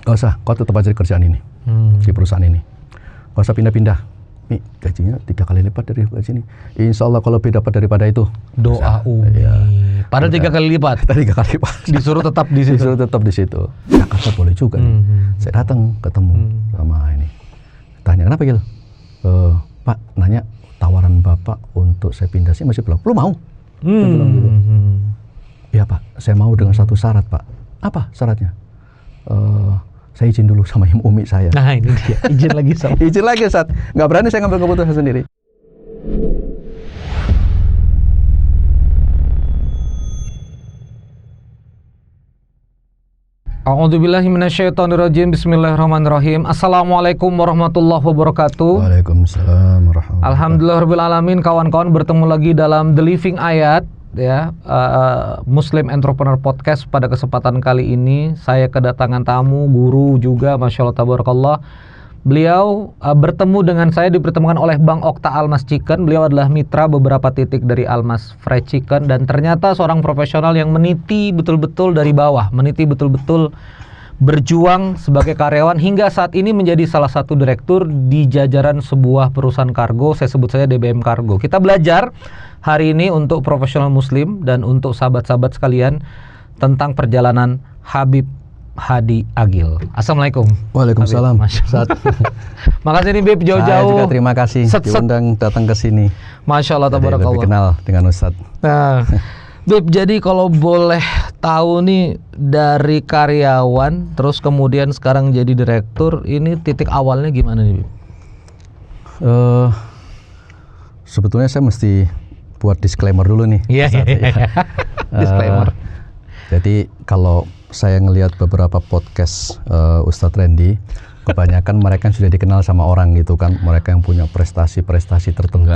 Gak usah, kau tetap aja di kerjaan ini, di perusahaan ini. Gak usah pindah-pindah. Mi, gajinya 3 kali lipat dari gaji ini. Insya Allah kalau lebih dapat daripada itu. Doa Umi. Ya. Padahal 3 kali lipat. 3 kali lipat. Disuruh tetap di situ. Disuruh tetap di situ. Jakarta boleh juga nih. Saya datang ketemu sama ini. Tanya kenapa Gil? Pak, nanya tawaran Bapak untuk saya pindah sih masih belum. Lu mau? Dia bilang gitu. Ya Pak, saya mau dengan satu syarat Pak. Apa syaratnya? Saya izin dulu sama Umi saya. Nah ini dia, izin lagi sama. Izin lagi Ustaz. Nggak berani saya ngambil keputusan sendiri. A'udzubillahi minasyaitonirrajim. Bismillahirrahmanirrahim. Assalamualaikum warahmatullahi wabarakatuh. Waalaikumsalam warahmatullahi wabarakatuh. Alhamdulillahirabbil alamin. Kawan-kawan, bertemu lagi dalam The Living Ayat, ya, Muslim Entrepreneur Podcast. Pada kesempatan kali ini saya kedatangan tamu, guru juga, Masya Allah tabarakallah. Beliau bertemu dengan saya, dipertemukan oleh Bang Okta Almas Chicken. Beliau adalah mitra beberapa titik dari Almas Fried Chicken, dan ternyata seorang profesional yang meniti betul-betul dari bawah, meniti betul-betul berjuang sebagai karyawan hingga saat ini menjadi salah satu direktur di jajaran sebuah perusahaan kargo. Saya sebut saja DBM Kargo. Kita belajar hari ini untuk profesional muslim dan untuk sahabat-sahabat sekalian tentang perjalanan Habib Hadi Agil. Assalamualaikum. Waalaikumsalam. Makasih nih Bib, jauh-jauh. Saya juga terima kasih diundang datang ke sini. Masya Allah tabarakallah. Lebih kenal dengan Ustadz. Nah, Bib, jadi kalau boleh tahu nih, dari karyawan terus kemudian sekarang jadi direktur, ini titik awalnya gimana nih Bib? Sebetulnya saya mesti buat disclaimer dulu nih. Iya. Disclaimer. Jadi kalau saya ngelihat beberapa podcast Ustadz Randy, kebanyakan mereka sudah dikenal sama orang gitu kan, mereka yang punya prestasi-prestasi tertentu.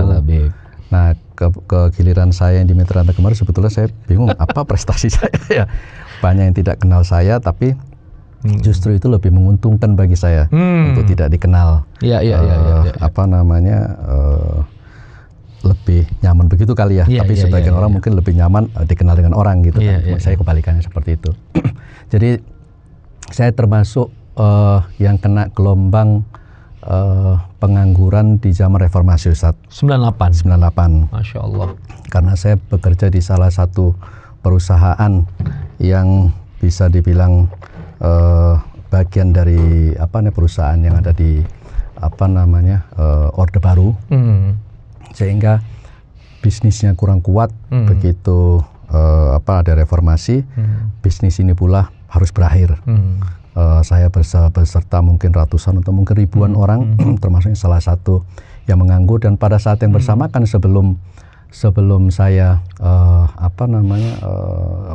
Nah, ke giliran saya yang di Mitra Anda kemarin, sebetulnya saya bingung apa prestasi saya ya. Banyak yang tidak kenal saya, tapi justru itu lebih menguntungkan bagi saya untuk tidak dikenal. Apa namanya? Lebih nyaman begitu kali ya, tapi sebagian orang mungkin lebih nyaman dikenal dengan orang gitu kan. Saya kebalikannya seperti itu. Jadi saya termasuk yang kena gelombang pengangguran di zaman reformasi Ustaz. 98. Masya Allah. Karena saya bekerja di salah satu perusahaan yang bisa dibilang bagian dari perusahaan yang ada di Orde Baru. Sehingga bisnisnya kurang kuat. Begitu ada reformasi, bisnis ini pula harus berakhir. Saya beserta mungkin ratusan atau mungkin ribuan orang, termasuk salah satu yang menganggur. Dan pada saat yang bersamaan sebelum saya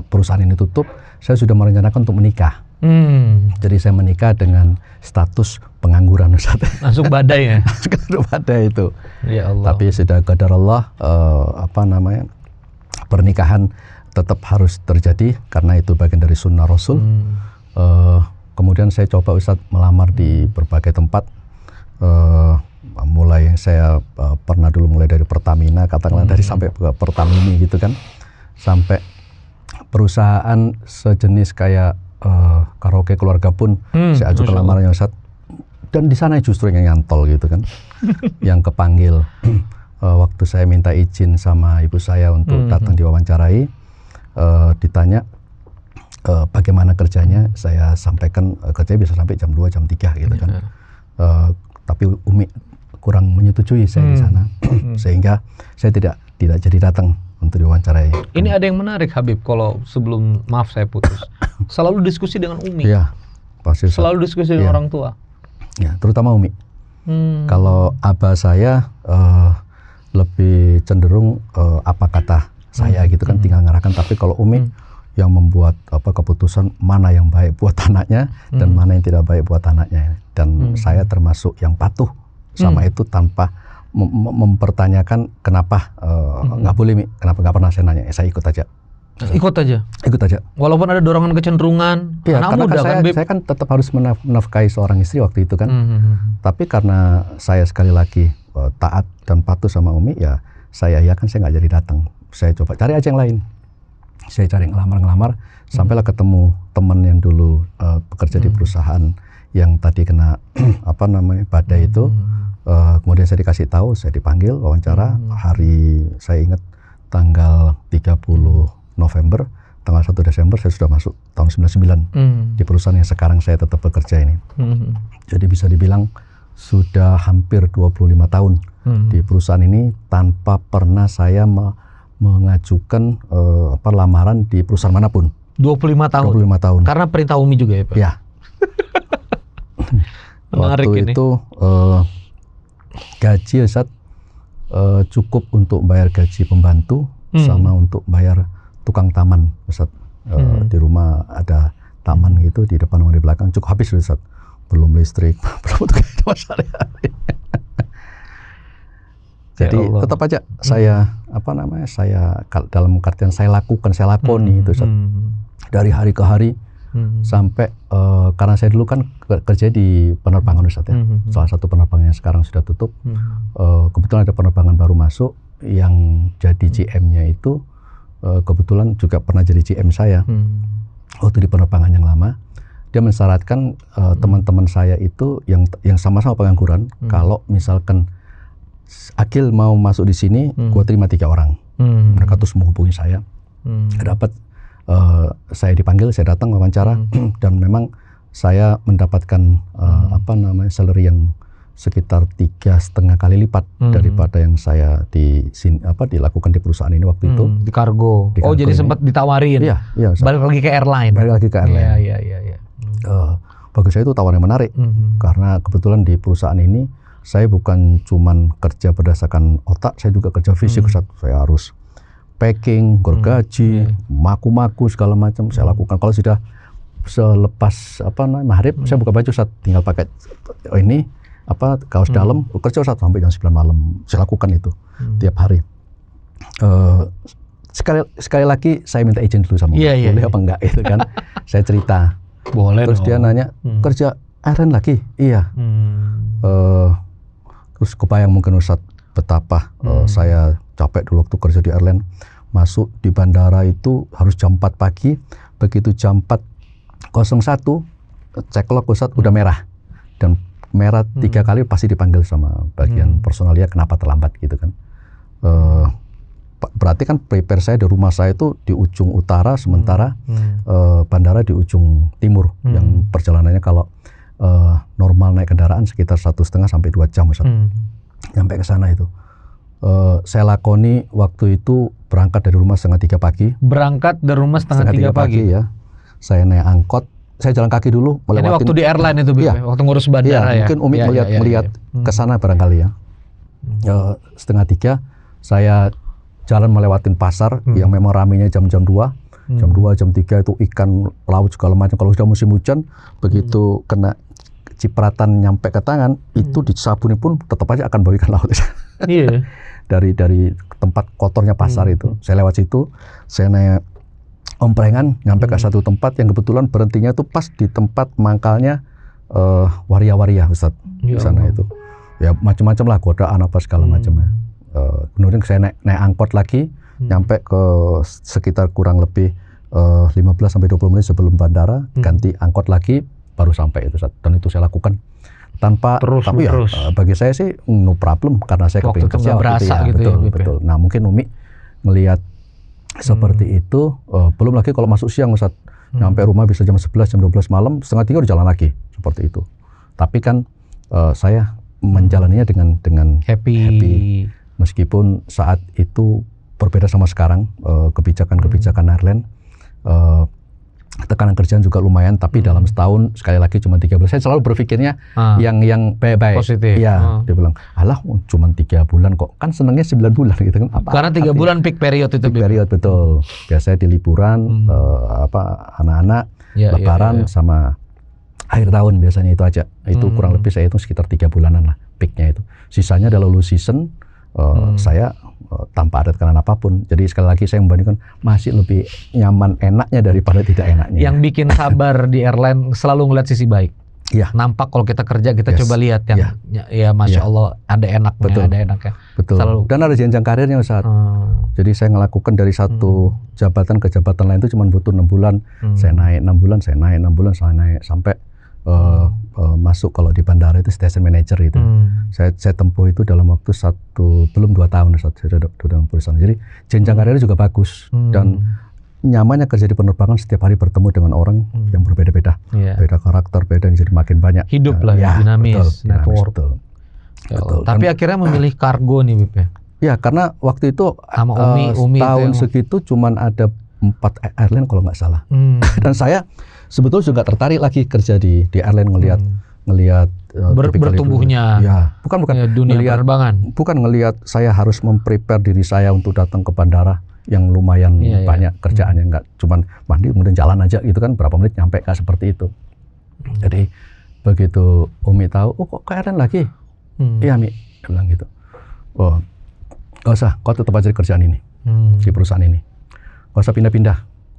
perusahaan ini tutup, saya sudah merencanakan untuk menikah. Jadi saya menikah dengan status pengangguran Ustaz. Langsung badai ya? Langsung badai itu. Ya Allah. Tapi sudah qadar Allah, pernikahan tetap harus terjadi karena itu bagian dari sunnah Rasul. Kemudian saya coba Ustaz melamar di berbagai tempat. Mulai yang saya pernah dulu mulai dari Pertamina, katakanlah dari sampai ke Pertamini gitu kan, sampai perusahaan sejenis kayak karaoke keluarga pun saya ajukan lamarannya Ustaz. Dan di sana justru yang nyantol gitu kan, yang kepanggil. Waktu saya minta izin sama ibu saya untuk datang diwawancarai, ditanya bagaimana kerjanya, saya sampaikan kerjanya bisa sampai jam 2, jam 3 gitu kan. Tapi Umi kurang menyetujui saya di sana, sehingga saya tidak jadi datang untuk diwawancarai. Ini ada yang menarik Habib, kalau sebelum maaf saya putus, selalu diskusi dengan Umi. Iya, pasti selalu diskusi dengan orang tua. Ya, terutama Umi. Kalau abah saya lebih cenderung apa kata saya gitu kan, tinggal ngarahkan. Tapi kalau Umi yang membuat keputusan mana yang baik buat anaknya dan mana yang tidak baik buat anaknya. Dan saya termasuk yang patuh sama itu tanpa mempertanyakan kenapa nggak boleh Mi, kenapa nggak pernah saya nanya. Saya ikut aja. Ikut aja. Walaupun ada dorongan kecenderungan. Iya, karena kan saya kan tetap harus menafkahi seorang istri waktu itu kan. Tapi karena saya sekali lagi taat dan patuh sama Umi, ya saya kan saya nggak jadi datang. Saya coba cari aja yang lain. Saya cari ngelamar sampailah ketemu teman yang dulu bekerja di perusahaan yang tadi kena badai itu. Kemudian saya dikasih tahu, saya dipanggil wawancara. Hari saya ingat tanggal 30 November, tanggal 1 Desember saya sudah masuk tahun 99 di perusahaan yang sekarang saya tetap bekerja ini. Jadi bisa dibilang sudah hampir 25 tahun di perusahaan ini tanpa pernah saya mengajukan lamaran di perusahaan manapun. 25 tahun? 25 tahun. Karena perintah Umi juga ya Pak? Ya. Menarik waktu ini. itu gaji Ustaz cukup untuk bayar gaji pembantu sama untuk bayar tukang taman Ustaz. Di rumah ada taman gitu di depan sama di belakang, cukup habis Ustaz. Belum listrik, belum untuk hidup sehari-hari. Jadi tetap aja saya saya dalam artian saya lakoni itu Ustaz. Dari hari ke hari sampai karena saya dulu kan kerja di penerbangan Ustaz ya. Salah satu penerbangan yang sekarang sudah tutup. Kebetulan ada penerbangan baru masuk yang jadi GM-nya itu kebetulan juga pernah jadi GM saya. Waktu di penerbangan yang lama, dia mensyaratkan teman-teman saya itu yang sama-sama pengangguran, kalau misalkan Akil mau masuk di sini, gua terima 3 orang. Mereka terus menghubungi saya. Dapat saya dipanggil, saya datang wawancara dan memang saya mendapatkan salary yang sekitar 3,5 kali lipat daripada yang saya dilakukan di perusahaan ini waktu itu. Di kargo. Oh, jadi sempat ditawarin. Iya. Balik lagi ke airline. Iya. Bagi saya itu tawaran yang menarik karena kebetulan di perusahaan ini saya bukan cuman kerja berdasarkan otak, saya juga kerja fisik. Saya harus packing, gergaji, maku-maku segala macam saya lakukan. Kalau sudah selepas maghrib saya buka baju tinggal pakai kaos dalam, kerja sampai jam 9 malam. Saya lakukan itu tiap hari. Sekali lagi saya minta izin dulu sama boleh apa enggak itu kan. Saya cerita. Boleh. Terus dia nanya, kerja airline lagi? Iya. Terus kebayang mungkin Ustadz betapa saya capek dulu waktu kerja di airline. Masuk di bandara itu harus jam 4 pagi. Begitu jam 4:01 ceklock Ustadz udah merah. Dan merah 3 kali pasti dipanggil sama bagian personalia kenapa terlambat gitu kan. Berarti kan prepare saya di rumah saya itu di ujung utara, sementara bandara di ujung timur. Yang perjalanannya kalau normal naik kendaraan sekitar 1,5 sampai 2 jam Ustaz. Nyampe ke sana itu. Saya lakoni waktu itu berangkat dari rumah 2:30 pagi. Berangkat dari rumah 2:30 pagi ya. Saya naik angkot, saya jalan kaki dulu melewati. Ini waktu di airline itu waktu ngurus bandara ya. Mungkin Umi melihat ke sana barangkali ya. 2:30 saya jalan melewatin pasar yang memang ramenya jam-jam 2. Jam 2, jam 3 itu ikan laut segala macam. Kalau sudah musim hujan, begitu kena cipratan nyampe ke tangan, itu disabuni pun tetap aja akan bau ikan laut. Iya. dari tempat kotornya pasar itu. Saya lewat situ, saya naik omprengan, nyampe ke satu tempat yang kebetulan berhentinya tuh pas di tempat mangkalnya waria-waria Ustaz. Di sana itu. Ya macam-macam lah, godaan apa segala macamnya. Kemudian saya naik angkot lagi, nyampe ke sekitar kurang lebih 15 sampai 20 menit sebelum bandara, ganti angkot lagi, baru sampai itu. Dan itu saya lakukan tanpa, tapi ya bagi saya sih no problem karena saya kepingin kerja waktu itu ya. Betul. Nah mungkin Umi ngelihat seperti itu, belum lagi kalau masuk siang Ustaz, nyampe rumah bisa jam 11, jam 12 malam, 2:30 udah jalan lagi, seperti itu. Tapi kan saya menjalaninya dengan happy. Meskipun saat itu berbeda sama sekarang, kebijakan airline, tekanan kerjaan juga lumayan, tapi dalam setahun sekali lagi cuma 3 bulan. Saya selalu berpikirnya yang baik-baik. Positif. Ya, dia bilang, alah cuma 3 bulan kok, kan senangnya 9 bulan gitu kan. Karena 3 bulan peak period itu. Peak period, betul. Biasanya di liburan, anak-anak, lebaran sama akhir tahun biasanya itu aja. Itu kurang lebih saya hitung sekitar 3 bulanan lah peaknya itu. Sisanya adalah low season. Saya tanpa ada tekanan apapun. Jadi sekali lagi saya membandingkan masih lebih nyaman enaknya daripada tidak enaknya. Yang bikin sabar di airline selalu ngeliat sisi baik. Iya. Nampak kalau kita kerja kita Yes. coba lihat yang ya Masya Iya. Allah ada enaknya, Betul. ada enaknya. Betul. Selalu. Dan ada jenjang karirnya Ustaz. Jadi saya ngelakukan dari satu jabatan ke jabatan lain itu cuma butuh 6 bulan. Saya naik 6 bulan, saya naik 6 bulan, saya naik sampai masuk kalau di bandara itu station manager itu. Saya tempuh itu dalam waktu belum 2 tahun Ustaz, saya sudah dalam perusahaan. Jadi jenjang karirnya juga bagus dan nyamannya kerja di penerbangan, setiap hari bertemu dengan orang yang berbeda-beda, beda karakter, beda, jadi makin banyak hidup lah ya, dinamis, network. Betul. Tapi akhirnya memilih kargo nih Bib ya? Ya karena waktu itu sama Umi tahun segitu cuman ada 4 airline kalau nggak salah. Dan saya sebetulnya juga tertarik lagi kerja di airline, ngelihat bertumbuhnya. Ya, bukan ya, dunia penerbangan. Bukan ngelihat saya harus memprepare diri saya untuk datang ke bandara yang lumayan banyak kerjaannya, nggak cuman mandi kemudian jalan aja gitu kan, berapa menit nyampe, nggak seperti itu. Jadi begitu Umi tahu, oh kok ke airline lagi? Iya Mi, dia bilang gitu. Oh, nggak usah, kau tetap aja di kerjaan ini, di perusahaan ini. Nggak usah pindah-pindah.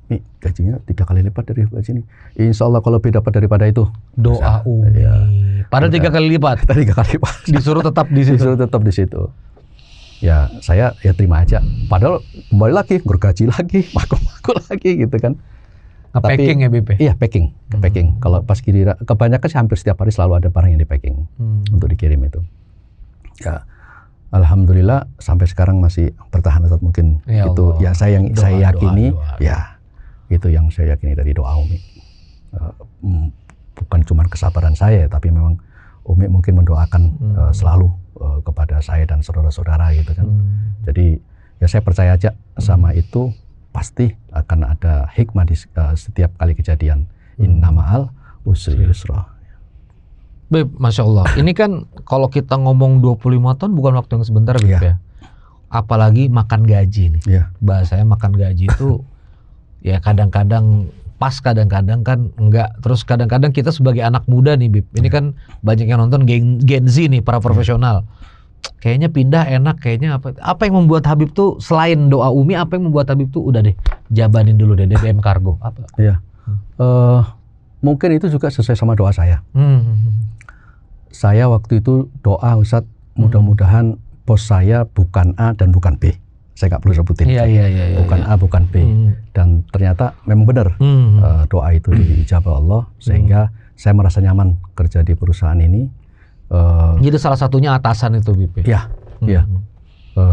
Mi, gajinya 3 kali lipat dari gaji ini. Insya Allah kalau dapat daripada itu. Doa Umi. Ya. Padahal 3 kali lipat. 3 kali lipat. Disuruh tetap di situ. Disuruh tetap di situ. Ya saya ya terima aja. Padahal kembali lagi, gergaji lagi, makul lagi gitu kan. Packing ya Bib? Iya packing, packing. Kalau pas kebanyakan sih hampir setiap hari selalu ada barang yang di packing untuk dikirim itu. Ya alhamdulillah sampai sekarang masih bertahan Ustaz, mungkin ya itu yang saya yakini. Doa. Ya itu yang saya yakini dari doa Umi. Bukan cuma kesabaran saya, tapi memang Umi mungkin mendoakan selalu kepada saya dan saudara-saudara gitu kan. Jadi ya saya percaya aja sama itu, pasti akan ada hikmah di setiap kali kejadian. Inna ma'al usri yusra. Beb, Masya Allah. Ini kan kalau kita ngomong 25 tahun bukan waktu yang sebentar Beb ya. Apalagi makan gaji nih. Bahasanya makan gaji itu ya kadang-kadang pas, kadang-kadang kan enggak. Terus kadang-kadang kita sebagai anak muda nih Bib, ini kan banyak yang nonton Gen Z nih, para profesional. Kayaknya pindah enak, kayaknya apa yang membuat Habib tuh selain doa Umi, apa yang membuat Habib tuh udah deh jabanin dulu deh DBM Kargo apa? Iya. Mungkin itu juga sesuai sama doa saya. Saya waktu itu doa Ustadz, mudah-mudahan bos saya bukan A dan bukan B. Saya nggak perlu sebutin. Bukan A, bukan B. Dan ternyata memang benar doa itu diijabah Allah, sehingga saya merasa nyaman kerja di perusahaan ini. Jadi salah satunya atasan itu Bib? Iya.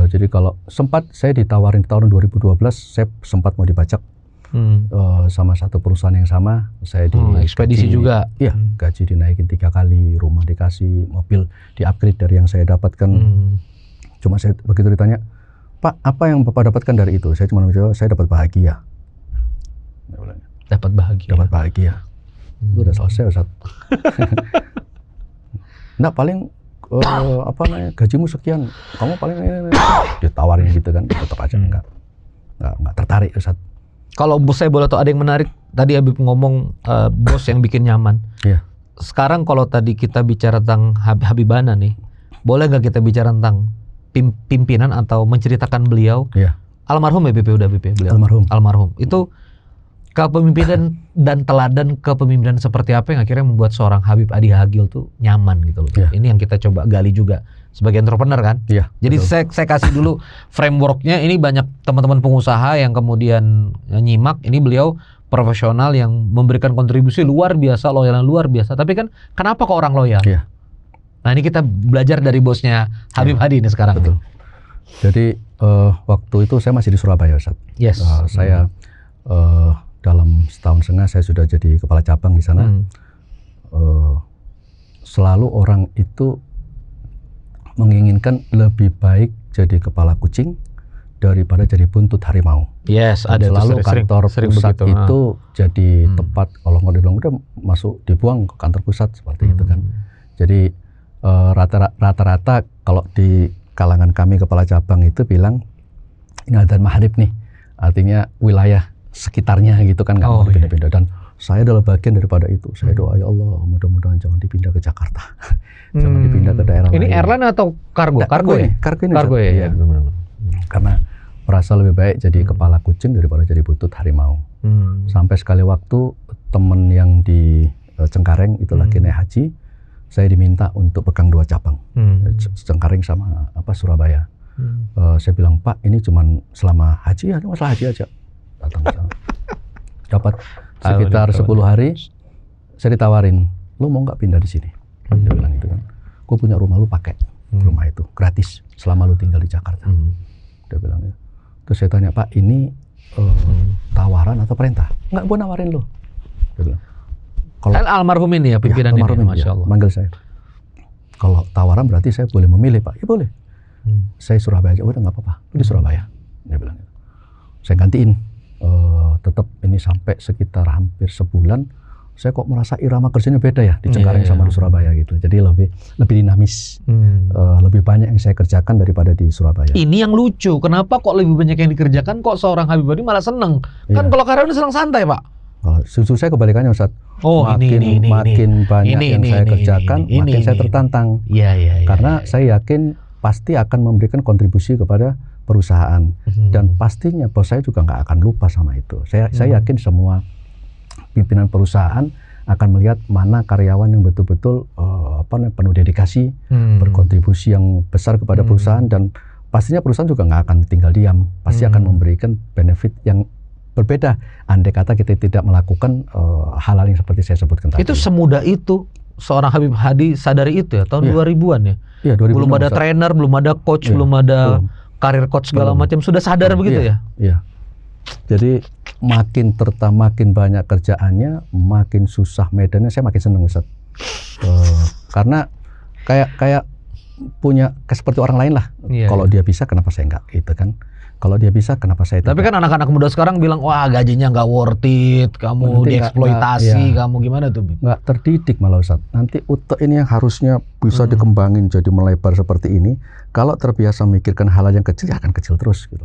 Jadi kalau sempat saya ditawarin di tahun 2012, saya sempat mau dibajak sama satu perusahaan yang sama. Saya di ekspedisi juga. Iya, gaji dinaikin 3 kali, rumah dikasih, mobil di-upgrade dari yang saya dapatkan. Cuma saya begitu ditanya, Pak, apa yang Bapak dapatkan dari itu? Saya cuma menjawab, saya dapat bahagia. Dapat bahagia. Dapat bahagia. Itu udah selesai Ustaz. Nggak, paling gajimu sekian, kamu paling ditawarin gitu kan, tetap aja nggak tertarik Ustaz. Kalau bos saya boleh tahu, ada yang menarik tadi Habib ngomong bos yang bikin nyaman. Sekarang kalau tadi kita bicara tentang Habibana nih, boleh nggak kita bicara tentang pimpinan atau menceritakan beliau? Almarhum ya BP, udah BP beliau. Almarhum. Itu kepemimpinan dan teladan kepemimpinan seperti apa yang akhirnya membuat seorang Habib Adi Hagil tuh nyaman gitu loh. Ini yang kita coba gali juga sebagai entrepreneur kan. Jadi saya kasih dulu frameworknya. Ini banyak teman-teman pengusaha yang kemudian nyimak. Ini beliau profesional yang memberikan kontribusi luar biasa, loyalnya luar biasa. Tapi kan kenapa kok orang loyal? Nah ini kita belajar dari bosnya Habib Hadi ini sekarang. Betul. Jadi waktu itu saya masih di Surabaya Ustaz. Saya dalam setahun setengah saya sudah jadi kepala cabang di sana. Selalu orang itu menginginkan lebih baik jadi kepala kucing daripada jadi buntut harimau. Ada selalu kantor pusat begitu. Itu jadi tempat, kalau nggak dibilang udah masuk dibuang ke kantor pusat seperti itu kan. Jadi rata-rata kalau di kalangan kami kepala cabang itu bilang ini adzan maghrib nih, artinya wilayah sekitarnya gitu kan, nggak mau dipindah-pindah. Dan saya adalah bagian daripada itu. Saya doa, ya Allah mudah-mudahan jangan dipindah ke Jakarta, jangan dipindah ke daerah lain. Ini airline atau kargo? Nah, kargo ya? Kargo ya. Karena merasa lebih baik jadi kepala kucing daripada jadi buntut harimau. Sampai sekali waktu temen yang di Cengkareng itu lagi naik haji, saya diminta untuk pegang 2 cabang, Cengkareng sama Surabaya. Saya bilang, Pak, ini cuman selama haji ya, masalah haji aja. Datang ke sana. Dapat sekitar 10 hari, saya ditawarin, lu mau nggak pindah di sini? Dia bilang gitu kan. Gue punya rumah, lu pakai rumah itu gratis selama lu tinggal di Jakarta. Dia bilang gitu. Terus saya tanya, Pak, ini tawaran atau perintah? Nggak, gue nawarin lu. Dia bilang. Kalau almarhum ini ya pimpinan ini, Masya Allah. Manggil saya. Kalau tawaran berarti saya boleh memilih, Pak. Ya boleh. Saya Surabaya aja, udah nggak apa-apa. Di Surabaya. Dia bilang gitu. Saya gantiin. Tetap ini sampai sekitar hampir sebulan. Saya kok merasa irama kerjanya beda ya di Cengkareng sama di Surabaya gitu. Jadi lebih dinamis, lebih banyak yang saya kerjakan daripada di Surabaya. Ini yang lucu, kenapa kok lebih banyak yang dikerjakan, kok seorang Habib Adi malah seneng? Kan kalau karyawan senang santai, Pak. Kalau justru saya kebalikannya, Ustaz. Makin banyak yang saya kerjakan, makin saya tertantang. Karena saya yakin pasti akan memberikan kontribusi kepada perusahaan, dan pastinya bos saya juga nggak akan lupa sama itu. Saya yakin semua pimpinan perusahaan akan melihat mana karyawan yang betul-betul penuh dedikasi, berkontribusi yang besar kepada perusahaan, dan pastinya perusahaan juga nggak akan tinggal diam, pasti akan memberikan benefit yang berbeda. Andai kata kita tidak melakukan hal-hal yang seperti saya sebutkan tadi. Itu semudah itu seorang Habib Hadi sadari itu ya, tahun 2000-an ya? Iya, 2006, belum ada trainer, belum ada coach, belum ada karir coach segala macam, sudah sadar begitu ya? Iya. Jadi makin banyak kerjaannya, makin susah medannya, saya makin seneng, Ustaz. Karena kayak punya seperti orang lain lah. Kalau dia bisa, kenapa saya enggak? Gitu kan. Kalau dia bisa, kenapa saya tidak? Tapi kan anak-anak muda sekarang bilang, wah gajinya nggak worth it, kamu dieksploitasi, kamu gimana tuh? Nggak terdidik malah, Ustaz. Nanti utek ini yang harusnya bisa dikembangin jadi melebar seperti ini, kalau terbiasa memikirkan hal yang kecil, ya akan kecil terus gitu.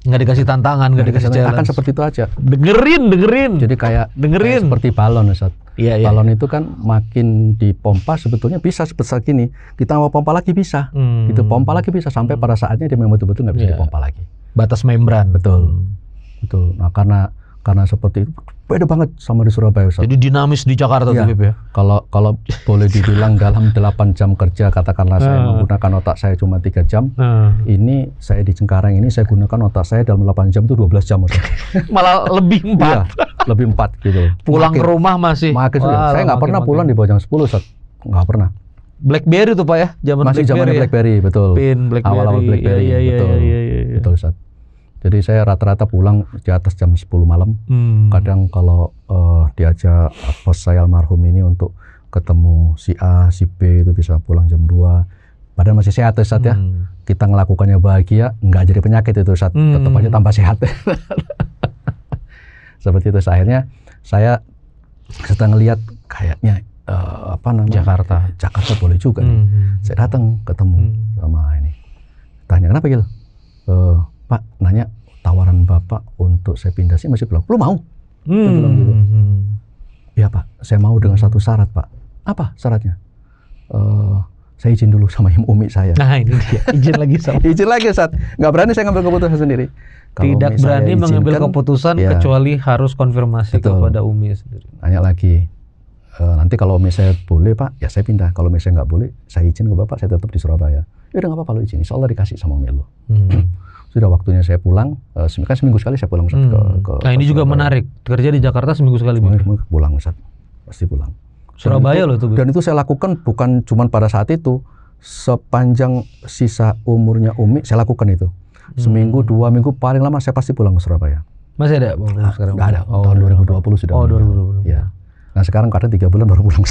Nggak dikasih tantangan, nggak dikasih challenge. Akan seperti itu aja. Dengerin. Jadi kayak seperti balon, Ustaz. Balon itu kan makin dipompa sebetulnya bisa sebesar gini. Kita mau pompa lagi bisa. Gitu, pompa lagi bisa sampai pada saatnya dia memang betul-betul nggak bisa dipompa lagi. Batas membran. Betul. Nah, karena seperti itu beda banget sama di Surabaya, Ustaz. Jadi dinamis di Jakarta tuh, Bib, ya. Kalau boleh dibilang dalam 8 jam kerja, katakanlah saya menggunakan otak saya cuma 3 jam. Ini saya di Cengkareng ini saya gunakan otak saya dalam 8 jam itu 12 jam, Ustaz. Malah lebih 4. Iya, lebih 4 gitu. Pulang ke rumah masih. Saya nggak pernah pulang di bawah jam 10, Ustaz. Nggak pernah. BlackBerry tuh, Pak ya? Masih zaman BlackBerry, betul. Pin BlackBerry. Awal-awal BlackBerry, betul. Betul, Ustaz. Jadi saya rata-rata pulang di atas jam 10 malam. Kadang kalau diajak bos saya almarhum ini untuk ketemu si A, si B, itu bisa pulang jam 2. Padahal masih sehat, Ustaz ya. Kita ngelakukannya bahagia, nggak jadi penyakit itu, Ustaz. Tetap aja tambah sehat. Seperti itu. Akhirnya saya setelah ngelihat kayaknya Jakarta boleh juga nih. Saya datang ketemu sama ini. Tanya, kenapa gitu? Pak, nanya tawaran Bapak untuk saya pindah sini masih belum mau. Dia bilang gitu. Ya Pak, saya mau dengan satu syarat, Pak. Apa syaratnya? Saya izin dulu sama umi saya. Nah ini dia, izin lagi sama. Izin lagi, Ustaz. Nggak berani saya ngambil keputusan sendiri. Tidak berani mengambil keputusan kecuali harus konfirmasi kepada umi sendiri. Nanya lagi. Nanti kalau umi saya boleh, Pak, ya saya pindah. Kalau umi saya nggak boleh, saya izin ke Bapak, saya tetap di Surabaya. Ya udah nggak apa-apa, lo izin. Insya Allah dikasih sama umi lo. Sudah waktunya saya pulang, kan seminggu sekali saya pulang, Ustaz, Nah ini juga menarik, kerja di Jakarta seminggu sekali. Pulang, Ustaz, pasti pulang. Surabaya loh itu. Dan itu saya lakukan bukan cuma pada saat itu, sepanjang sisa umurnya Umi saya lakukan itu. Seminggu, 2 minggu paling lama saya pasti pulang ke Surabaya. Masih ada sekarang? Nggak ada, tahun 2020 sudah. 2020. Ya. Nah sekarang kadang 3 bulan baru pulang.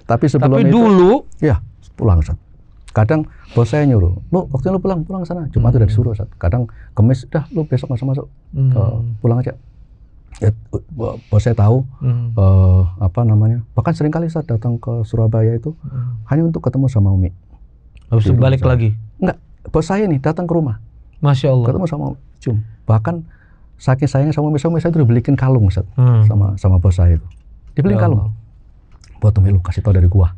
Tapi sebelum itu, dulu, ya pulang, Ustaz. Kadang bos saya nyuruh, lu waktu lu pulang sana. Jumat udah disuruh, Ustaz. Kadang Kamis, dah lu besok masuk, pulang aja. Ya, bos saya tahu, bahkan sering kali Ustaz datang ke Surabaya itu hanya untuk ketemu sama Umi. Habis balik lagi? Enggak, bos saya nih datang ke rumah. Masya Allah. Ketemu sama Umi. Bahkan saking sayangnya sama Umi saya itu udah beliin kalung, Ustaz, sama bos saya itu. Dibeliin kalung. Buat Umi, lu kasih tau dari gua.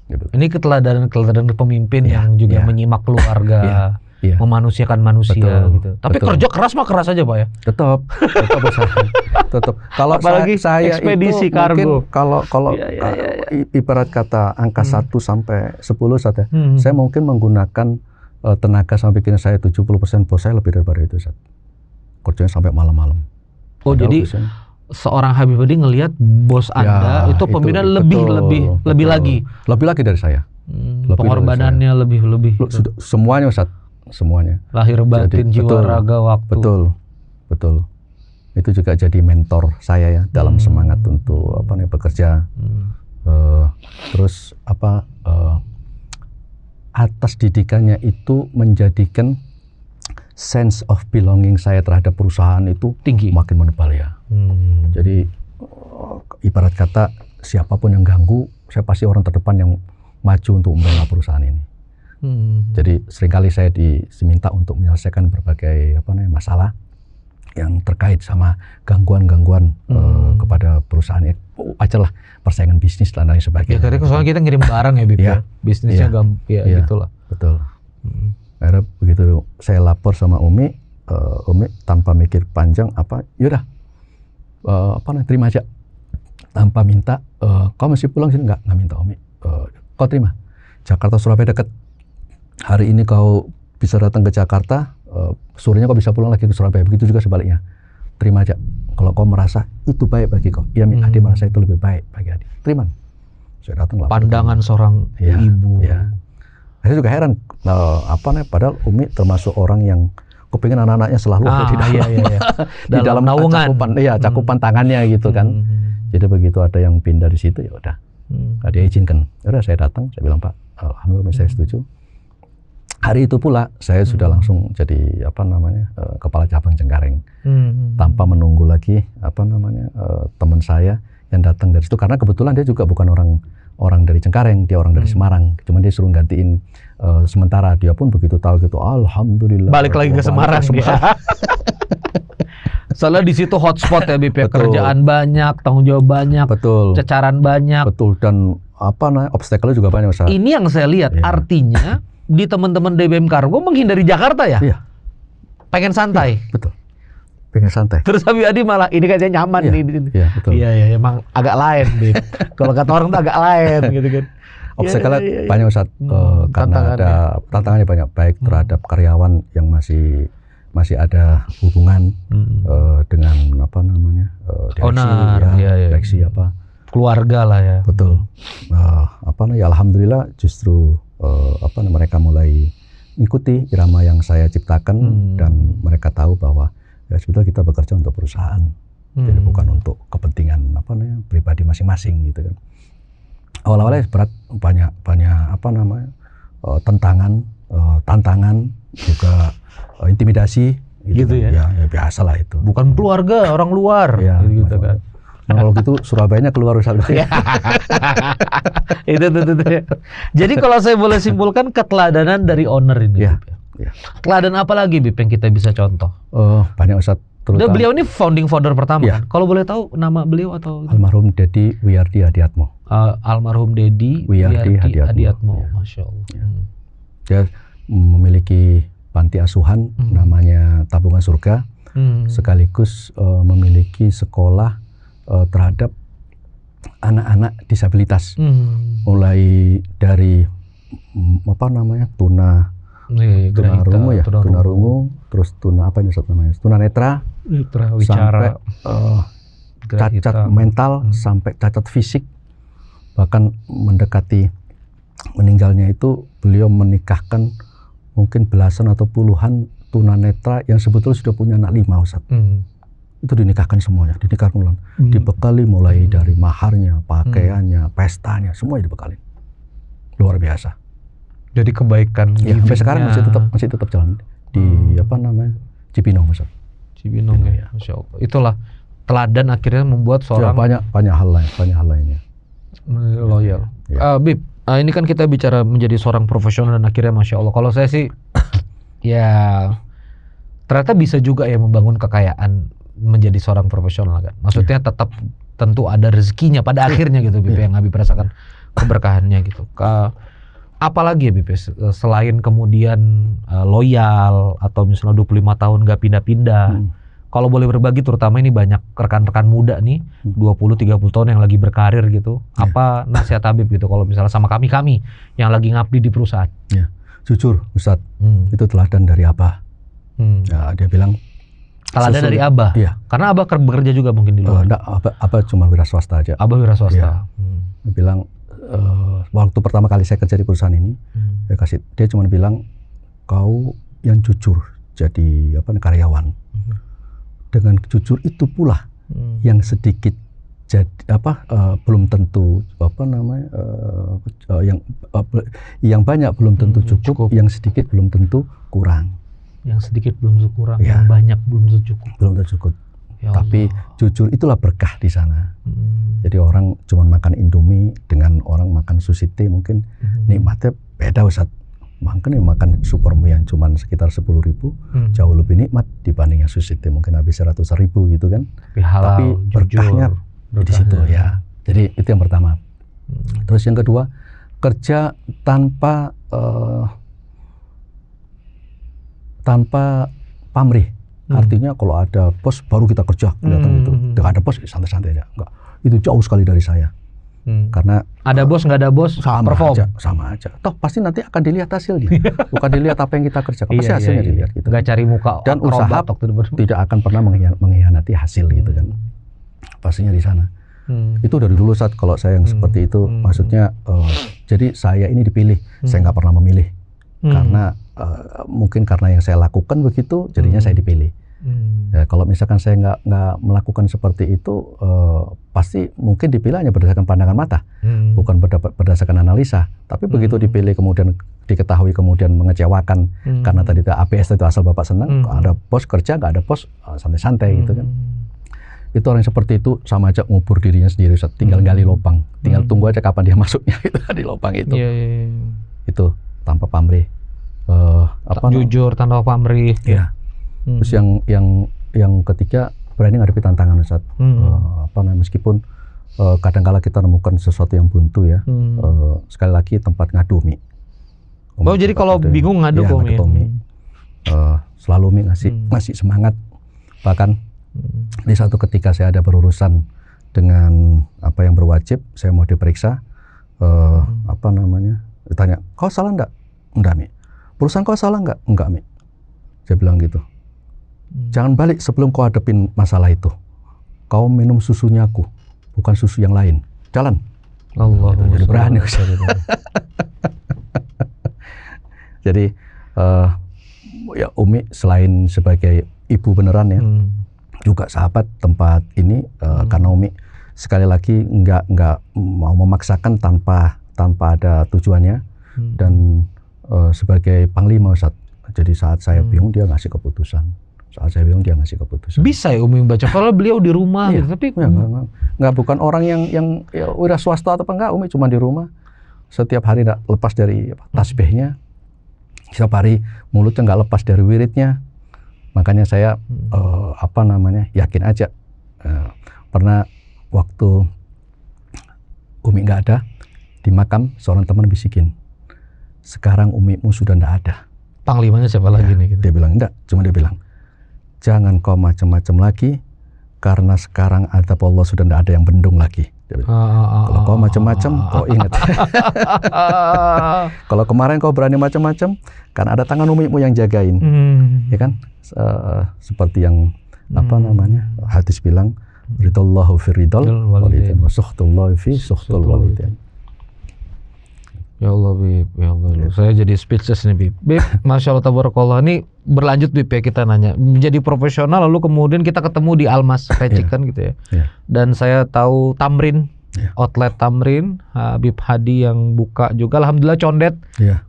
Gitu. Ini keteladanan pemimpin yang juga menyimak keluarga, Iya. memanusiakan manusia Betul, gitu. Tapi betul. kerja keras mah keras aja Pak ya. Tetap tetap. Kalau Apalagi saya ekspedisi itu kargo. mungkin kalau ibarat kata angka 1 sampai 10 saja, saya mungkin menggunakan tenaga sama pikiran saya 70%, bos saya lebih daripada itu, Sat. Kerjanya sampai malam-malam. Oh, Padahal jadi biasanya, seorang Habib Adi ngelihat bos Anda itu pembina lebih lagi dari saya. Lebih pengorbanannya lebih. Semuanya, Ustaz, semuanya. Lahir batin, jiwa raga, waktu. Betul. Itu juga jadi mentor saya ya dalam semangat untuk bekerja. Terus atas didikannya itu menjadikan sense of belonging saya terhadap perusahaan itu tinggi, makin menebal ya. Jadi ibarat kata siapapun yang ganggu, saya pasti orang terdepan yang maju untuk membela perusahaan ini. Jadi seringkali saya diminta untuk menyelesaikan berbagai masalah yang terkait sama gangguan-gangguan kepada perusahaan. Wajar lah, persaingan bisnis dan lain sebagainya. Ya, tadi soalnya kita ngirim barang ya, Bib ya. Bisnisnya gitulah. Betul. Akhirnya begitu saya lapor sama Umi tanpa mikir panjang yaudah terima aja tanpa minta. Kau masih pulang sini? Nggak minta Umi. Kau terima. Jakarta Surabaya dekat. Hari ini kau bisa datang ke Jakarta, sorenya kau bisa pulang lagi ke Surabaya. Begitu juga sebaliknya. Terima aja. Kalau kau merasa itu baik bagi kau, iya Adi merasa itu lebih baik bagi Adi. Terima. Saya datang lapor. Pandangan seorang ibu. Ya. Saya juga heran, padahal Umi termasuk orang yang kepingin anak-anaknya selalu ada di dalam, di dalam naungan, cakupan tangannya gitu kan. Jadi begitu ada yang pindah di situ, ya udah, nggak dia izinkan. Udah saya datang, saya bilang Pak, alhamdulillah saya setuju. Hari itu pula saya sudah langsung jadi kepala cabang Cengkareng, tanpa menunggu lagi teman saya yang datang dari situ, karena kebetulan dia juga bukan orang dari Cengkareng, dia orang dari Semarang. Cuman dia suruh gantiin sementara. Dia pun begitu tahu gitu, alhamdulillah. Balik lagi ke Semarang. Soalnya di situ hotspot ya, Bib ya. Kerjaan banyak, tanggung jawab banyak, cecaran banyak. Betul, dan obstacle juga banyak, Ustaz. Ini yang saya lihat, artinya di teman-teman DBM Kargo menghindari Jakarta ya? Iya. Pengen santai. Betul. Pengen santai. Terus Habib Adi malah ini kayaknya nyaman nih di sini. Iya, betul. Iya, emang agak lain, Bib. Kalau kata orang tuh agak lain gitu kan. Obstacle banyak, Ustaz, karena ada tantangannya banyak, baik terhadap karyawan yang masih ada hubungan dengan direksi, keluarga lah ya. Betul. Alhamdulillah justru mereka mulai ikuti irama yang saya ciptakan dan mereka tahu bahwa ya sebetulnya kita bekerja untuk perusahaan, jadi bukan untuk kepentingan pribadi masing-masing gitu kan. Awal-awalnya berat, banyak tantangan juga intimidasi gitu ya. Ya biasalah itu. Bukan keluarga, orang luar gitu kan. Nah kalau gitu Surabayanya keluar Ustaz. Itu. Jadi kalau saya boleh simpulkan keteladanan dari owner ini. Ya. Teladan apa lagi Bib yang kita bisa contoh? Banyak Ustaz. Beliau ini founding founder pertama kan? Kalau boleh tahu nama beliau atau? Almarhum Dedi Wiyardi Hadiatmo. Almarhum Dedi Wiyardi Hadiatmo. Masya Allah. Dia memiliki panti asuhan namanya Tabungan Surga, sekaligus memiliki sekolah terhadap anak-anak disabilitas, mulai dari tunarungu, terus tunanetra, sampai cacat mental, sampai cacat fisik, bahkan mendekati meninggalnya itu beliau menikahkan mungkin belasan atau puluhan tunanetra yang sebetulnya sudah punya anak 5, Ustaz. Itu dinikahkan semuanya, dibekali mulai dari maharnya, pakaiannya, pestanya, semua dibekali. Luar biasa. Jadi kebaikan sampai sekarang masih tetap jalan di Cibinong, Ustaz. Cibinong ya. Masya Allah. Itulah teladan akhirnya membuat seorang banyak hal lainnya. Loyal. Bib, ini kan kita bicara menjadi seorang profesional dan akhirnya Masya Allah. Kalau saya sih ya ternyata bisa juga ya membangun kekayaan menjadi seorang profesional kan. Maksudnya tetap tentu ada rezekinya pada akhirnya gitu Bib, yang Habib rasakan keberkahannya gitu. Apalagi ya Bib, selain kemudian loyal atau misalnya 25 tahun gak pindah-pindah. Kalau boleh berbagi, terutama ini banyak rekan-rekan muda nih, 20-30 tahun yang lagi berkarir gitu. Apa nasihat Habib gitu kalau misalnya sama kami yang lagi ngabdi di perusahaan? Ya, jujur Ustadz, itu teladan dari Abah. Ya, dia bilang teladan dari Abah? Iya. Karena Abah bekerja juga mungkin di luar. Enggak, Abah cuma wira swasta aja. Abah wira swasta. Ya. Dia bilang, waktu pertama kali saya kerja di perusahaan ini, dia cuma bilang, kau yang jujur jadi karyawan. Dengan jujur itu pula yang sedikit jadi belum tentu yang banyak belum tentu cukup, yang sedikit belum tentu kurang. Yang sedikit belum tentu kurang, yang banyak belum tentu cukup. Belum tentu cukup. Ya tapi jujur itulah berkah di sana. Jadi orang cuma makan Indomie dengan orang makan Susite mungkin nikmatnya beda Ustaz. Mungkin makan Supermie yang cuma sekitar 10.000 jauh lebih nikmat dibanding yang Susite mungkin habis 100.000 gitu kan. Halal, tapi berkahnya di situ ya. Jadi itu yang pertama. Terus yang kedua, kerja tanpa pamrih. Artinya kalau ada bos baru kita kerja kelihatan gitu. Tidak ada bos santai-santai aja. Enggak. Itu jauh sekali dari saya. Karena ada bos nggak ada bos sama aja. Toh pasti nanti akan dilihat hasilnya. Bukan dilihat apa yang kita kerjakan. Pasti hasilnya dilihat gitu. Nggak cari muka. Dan usaha tidak akan pernah mengkhianati hasil gitu kan. Pastinya di sana. Itu dari dulu saat kalau saya yang seperti itu, maksudnya jadi saya ini dipilih. Saya nggak pernah memilih. Karena mungkin karena yang saya lakukan begitu, jadinya saya dipilih. Ya, kalau misalkan saya nggak melakukan seperti itu, pasti mungkin dipilih hanya berdasarkan pandangan mata, bukan berdasarkan analisa. Tapi begitu dipilih kemudian diketahui kemudian mengecewakan karena tadi ABS itu asal bapak senang, ada bos kerja nggak ada bos santai-santai gitu kan. Itu orang seperti itu sama aja ngubur dirinya sendiri, tinggal gali lubang, tinggal tunggu aja kapan dia masuknya gitu di lubang itu. Itu tanpa pamrih. Jujur tanpa pamrih. Ya. Terus yang ketiga, berani ngadepi tantangan Ustaz. Meskipun kadang-kala kita nemukan sesuatu yang buntu ya. Sekali lagi tempat ngadu Mi. Jadi kalau bingung ngadu ke Mi. Selalu Mi ngasih semangat. Bahkan di satu ketika saya ada berurusan dengan apa yang berwajib, saya mau diperiksa, ditanya, kau salah enggak? Enggak Mi. Perusahaan kau salah enggak? Enggak Mi. Saya bilang gitu. Jangan balik sebelum kau hadapin masalah itu. Kau minum susunya aku, bukan susu yang lain. Jalan. Allah. Jadi berani. Jadi ya Umi selain sebagai ibu beneran ya, juga sahabat tempat ini karena Umi sekali lagi nggak mau memaksakan tanpa ada tujuannya dan sebagai panglima Ustaz. Jadi saat saya bingung dia ngasih keputusan. Bisa ya Umi baca kalau beliau di rumah gitu, tapi nggak bukan orang yang wira swasta atau apa enggak. Umi cuma di rumah setiap hari nggak lepas dari tasbihnya, setiap hari mulutnya nggak lepas dari wiridnya. Makanya saya yakin aja. Pernah waktu Umi nggak ada di makam, seorang teman bisikin, sekarang Umimu sudah nggak ada. Panglimanya siapa lagi nih? Dia bilang enggak, cuma dia bilang, jangan kau macam-macam lagi, karena sekarang azab Allah sudah tidak ada yang bendung lagi. Kalau kau macam-macam, kau ingat. Kalau kemarin kau berani macam-macam, kan ada tangan Umimu yang jagain, ya kan? Seperti yang hadis bilang, ridallahu fi ridal walidin wa suhtullahu fi suhtul walidin. Ya Allah Bib, ya Allah. Saya jadi speechless nih Bib. Masya Allah tabarakallah. Ini berlanjut Bib ya, kita nanya. Menjadi profesional lalu kemudian kita ketemu di Almas Pecik kan gitu ya. Dan saya tahu Tamrin, outlet Tamrin, Habib Hadi yang buka juga. Alhamdulillah condet.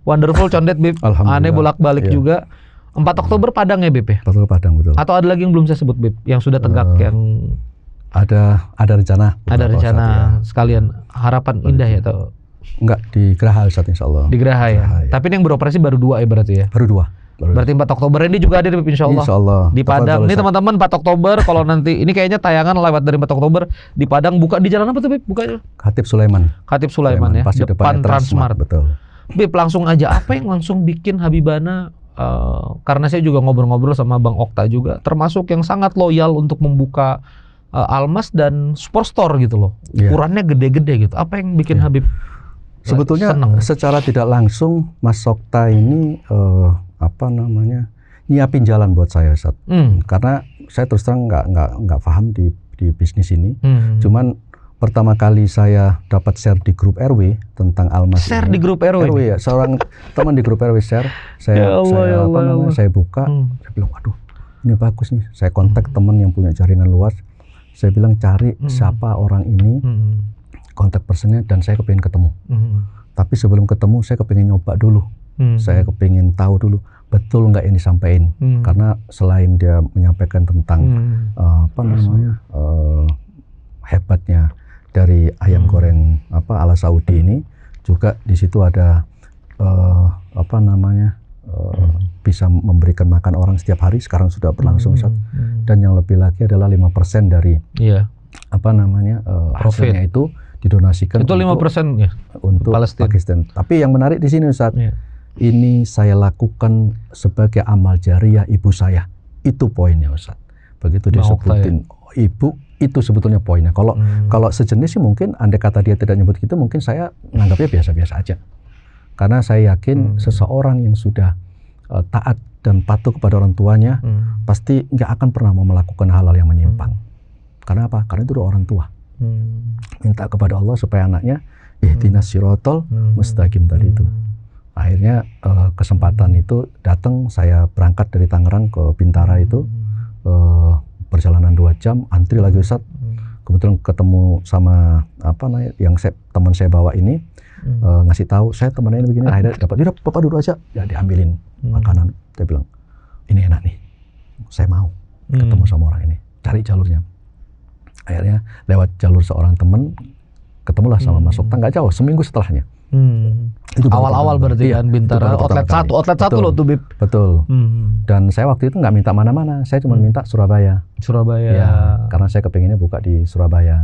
Wonderful condet Bib. Aneh bolak-balik juga. 4 Oktober Padang ya Bib ya? 4 Oktober Padang betul. Atau ada lagi yang belum saya sebut Bib, yang sudah tegak yang ada rencana. Ada rencana sekalian harapan indah ya atau enggak di Geraha Ustaz insyaallah. Di Geraha ya. Tapi ini yang beroperasi baru 2 ya berarti ya. Baru 2. Berarti 4 Oktober ini juga ada insyaallah. Insyaallah. Di Padang. Ini teman-teman 4 Oktober kalau nanti ini kayaknya tayangan lewat dari 4 Oktober di Padang buka di jalan apa tuh Bib? Bukanya? Khatib Sulaiman. Khatib Sulaiman ya. Pasti depan Transmart. Betul. Bib, langsung aja, apa yang langsung bikin Habibana, karena saya juga ngobrol-ngobrol sama Bang Okta juga, termasuk yang sangat loyal untuk membuka Almas dan Superstore gitu loh. Ukurannya gede-gede gitu. Apa yang bikin Habib sebetulnya seneng? Secara tidak langsung Mas Okta ini nyiapin jalan buat saya, Ustaz. Karena saya terus terang nggak paham di bisnis ini. Cuman pertama kali saya dapat share di grup RW tentang Almas. Share di grup RW? RW ya, seorang teman di grup RW share. Saya buka, saya bilang, waduh, ini bagus nih. Saya kontak teman yang punya jaringan luas. Saya bilang cari siapa orang ini, kontak personnya, dan saya kepingin ketemu. Tapi sebelum ketemu, saya kepingin nyoba dulu. Saya kepingin tahu dulu betul nggak yang disampaikan. Karena selain dia menyampaikan tentang hebatnya dari ayam goreng ala Saudi ini, juga di situ ada bisa memberikan makan orang setiap hari, sekarang sudah berlangsung, dan yang lebih lagi adalah 5% dari hasilnya itu didonasikan itu 5% ya untuk Pakistan. Tapi yang menarik di sini, Ustaz, ini saya lakukan sebagai amal jariah ibu saya. Itu poinnya, Ustaz. Begitu dia sebutin ibu, itu sebetulnya poinnya. Kalau sejenis sih mungkin andai kata dia tidak nyebut gitu, mungkin saya menganggapnya biasa-biasa aja. Karena saya yakin seseorang yang sudah taat dan patuh kepada orang tuanya pasti nggak akan pernah mau melakukan hal-hal yang menyimpang. Karena apa? Karena itu orang tua. Minta kepada Allah supaya anaknya ihdinas sirotol mustaqim tadi itu. Akhirnya kesempatan itu datang, saya berangkat dari Tangerang ke Bintara itu, perjalanan 2 jam, antri lagi, Ustaz. Kebetulan ketemu sama teman saya bawa ini, ngasih tahu saya temennya ini begini, akhirnya dapat, udah Bapak dulu aja, ya diambilin makanan. Dia bilang, ini enak nih, saya mau ketemu sama orang ini, cari jalurnya. Akhirnya lewat jalur seorang teman, ketemulah sama Mas Okta, nggak jauh, seminggu setelahnya. Itu awal-awal berarti kan Bintara, outlet satu loh tuh, Bib. Betul. Dan saya waktu itu nggak minta mana-mana, saya cuma minta Surabaya. Ya, karena saya kepinginnya buka di Surabaya.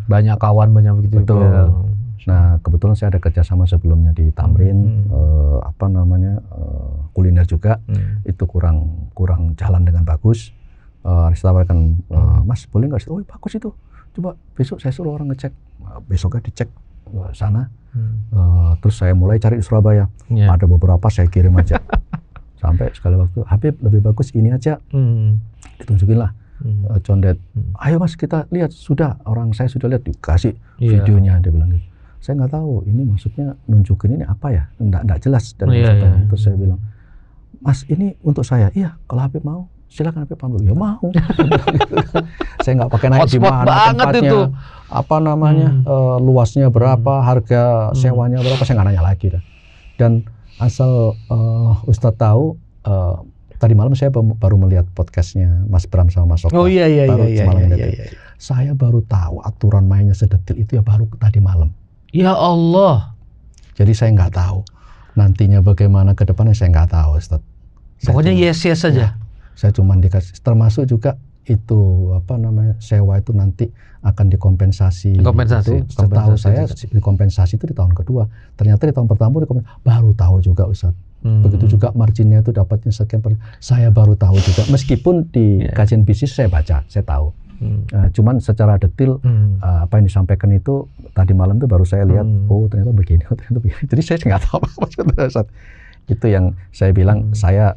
Banyak kawan, banyak begitu. Betul. Ya. Nah, kebetulan saya ada kerjasama sebelumnya di Tamrin, kuliner juga. Itu kurang jalan dengan bagus. Saya tawarkan, Mas boleh nggak? Oh bagus itu. Coba besok saya suruh orang ngecek. Besoknya dicek sana. Terus saya mulai cari di Surabaya. Ada beberapa saya kirim aja. Sampai sekali waktu, Habib lebih bagus ini aja. Ditunjukin lah condet. Ayo Mas kita lihat, sudah orang saya sudah lihat, dikasih videonya. Dia bilang gitu. Saya nggak tahu ini maksudnya nunjukin ini apa ya, nggak jelas. Dan terus saya bilang, Mas ini untuk saya. Iya, kalau Habib mau silakan Habib ambil. Ya mau. Saya nggak pakai naik di mana tempatnya, itu. Luasnya berapa, harga sewanya berapa, saya nggak nanya lagi dah. Dan asal Ustadz tahu, tadi malam saya baru melihat podcastnya Mas Bram sama Mas Okta. Iya. Saya baru tahu aturan mainnya sedetil itu ya baru tadi malam. Ya Allah. Jadi saya nggak tahu nantinya bagaimana ke depannya, saya nggak tahu, Ustadz. Pokoknya yes saja. Ya, saya cuma dikasih, termasuk juga itu sewa itu nanti akan dikompensasi. Setahu saya dikompensasi itu di tahun kedua. Ternyata di tahun pertama baru tahu juga, Ustadz. Begitu juga marginnya itu dapatnya sekian persen. Saya baru tahu juga, meskipun di kajian bisnis saya baca, saya tahu. Cuman secara detail apa yang disampaikan itu tadi malam tuh baru saya lihat, oh ternyata begini, Jadi saya nggak tahu apa Ustadz. Itu yang saya bilang, saya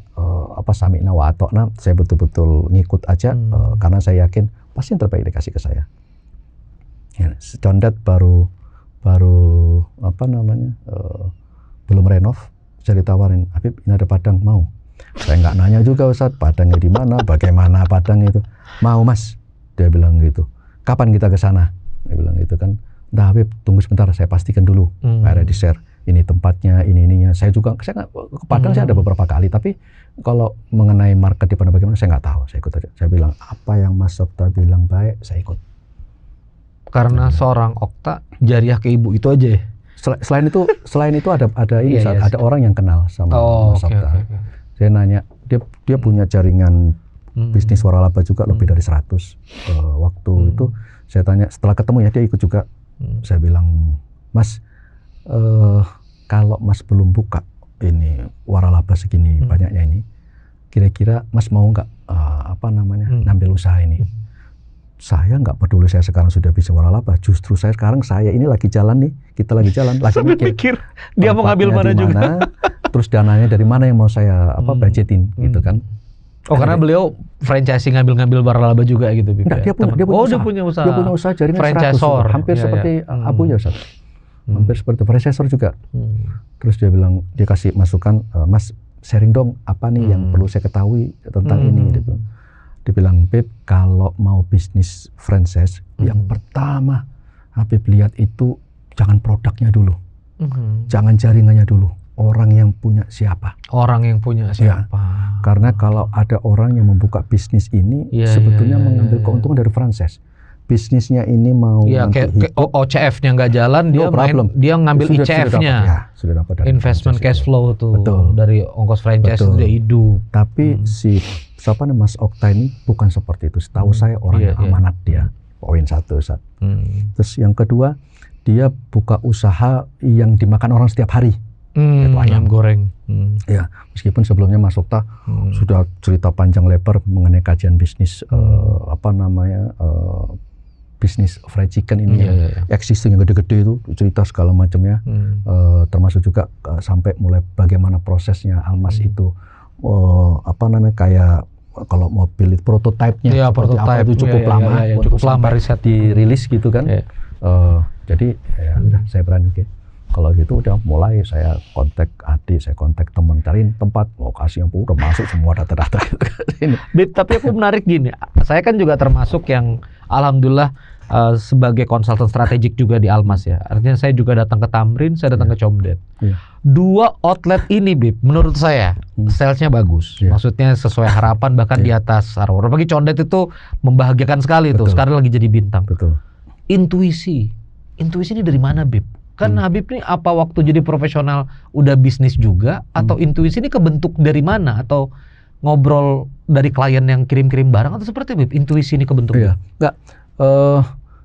sami'na wa ata'na, saya betul-betul ngikut aja, karena saya yakin pasti yang terbaik dikasih ke saya. Ya, Condet baru belum renov, saya ditawarin, Habib ini ada Padang, mau? Saya nggak nanya juga, Ustadz, Padangnya di mana, bagaimana Padang itu. Mau Mas, dia bilang gitu. Kapan kita ke sana? Dia bilang gitu kan. Nah Habib, tunggu sebentar, saya pastikan dulu. Akhirnya di share. Ini tempatnya, ininya. Saya ke Padang saya ada beberapa kali, tapi kalau mengenai market di mana bagaimana saya nggak tahu. Saya ikut aja. Saya bilang apa yang Mas Okta bilang baik, saya ikut. Karena seorang Okta jariah ke ibu itu aja ya. Selain itu ada ini, ada orang yang kenal sama Mas Okta. Okay. Saya nanya, dia punya jaringan bisnis waralaba juga lebih dari 100. Waktu itu saya tanya, setelah ketemu ya dia ikut juga. Saya bilang, Mas, kalau Mas belum buka ini waralaba segini banyaknya ini, kira-kira Mas mau nggak ngambil usaha ini? Saya nggak peduli, saya sekarang sudah bisa waralaba. Justru saya ini lagi jalan nih, kita lagi jalan, lagi mikir dia mau ngambil mana juga. Terus dananya dari mana yang mau saya budgetin gitu kan? Oh, karena beliau franchising ngambil waralaba juga gitu, Bib. Enggak, dia punya usaha. Dia punya usaha jaringan 100, hampir seperti Abu ya, Ustaz. Hampir seperti franchisor juga. Terus dia bilang, dia kasih masukan, Mas sharing dong apa nih yang perlu saya ketahui tentang ini gitu. Dia bilang, Beb, kalau mau bisnis franchise, yang pertama Habib lihat itu jangan produknya dulu, jangan jaringannya dulu, orang yang punya siapa. Orang yang punya siapa. Ya, karena kalau ada orang yang membuka bisnis ini, sebetulnya mengambil keuntungan dari franchise. Bisnisnya ini mau kayak OCF-nya nggak jalan, dia ngambil ICF-nya. Sudah dapat dari investment cash flow tuh. Betul. Dari ongkos franchise itu dia hidup. Tapi Mas Okta ini bukan seperti itu. Setahu saya orang yang amanat dia. Poin satu, Ustaz. Terus yang kedua, dia buka usaha yang dimakan orang setiap hari. Yaitu ayam goreng. Ya, meskipun sebelumnya Mas Okta sudah cerita panjang lebar mengenai kajian bisnis bisnis fried chicken ini yang existing yang gede-gede itu, cerita segala macamnya, termasuk juga sampai mulai bagaimana prosesnya Almas itu kayak kalau mobil itu prototipenya seperti apa itu cukup lama cukup lama riset dirilis gitu kan. Jadi ya udah saya berani kalau gitu udah mulai saya kontak adik, saya kontak teman, cariin tempat, lokasi yang udah masuk semua data-data gitu. Tapi aku menarik gini, saya kan juga termasuk yang alhamdulillah sebagai konsultan strategik juga di Almas ya. Artinya saya juga datang ke Tamrin, saya datang ke Comdet. Dua outlet ini, Bib, menurut saya salesnya bagus. Maksudnya sesuai harapan, bahkan di atas harapan. Bagi Condet itu membahagiakan sekali tuh. Sekarang lagi jadi bintang. Intuisi ini dari mana, Bib? Kan Habib nih apa waktu jadi profesional udah bisnis juga, atau intuisi ini kebentuk dari mana, atau ngobrol dari klien yang kirim-kirim barang, atau seperti Bib? Intuisi ini kebentuk? Enggak.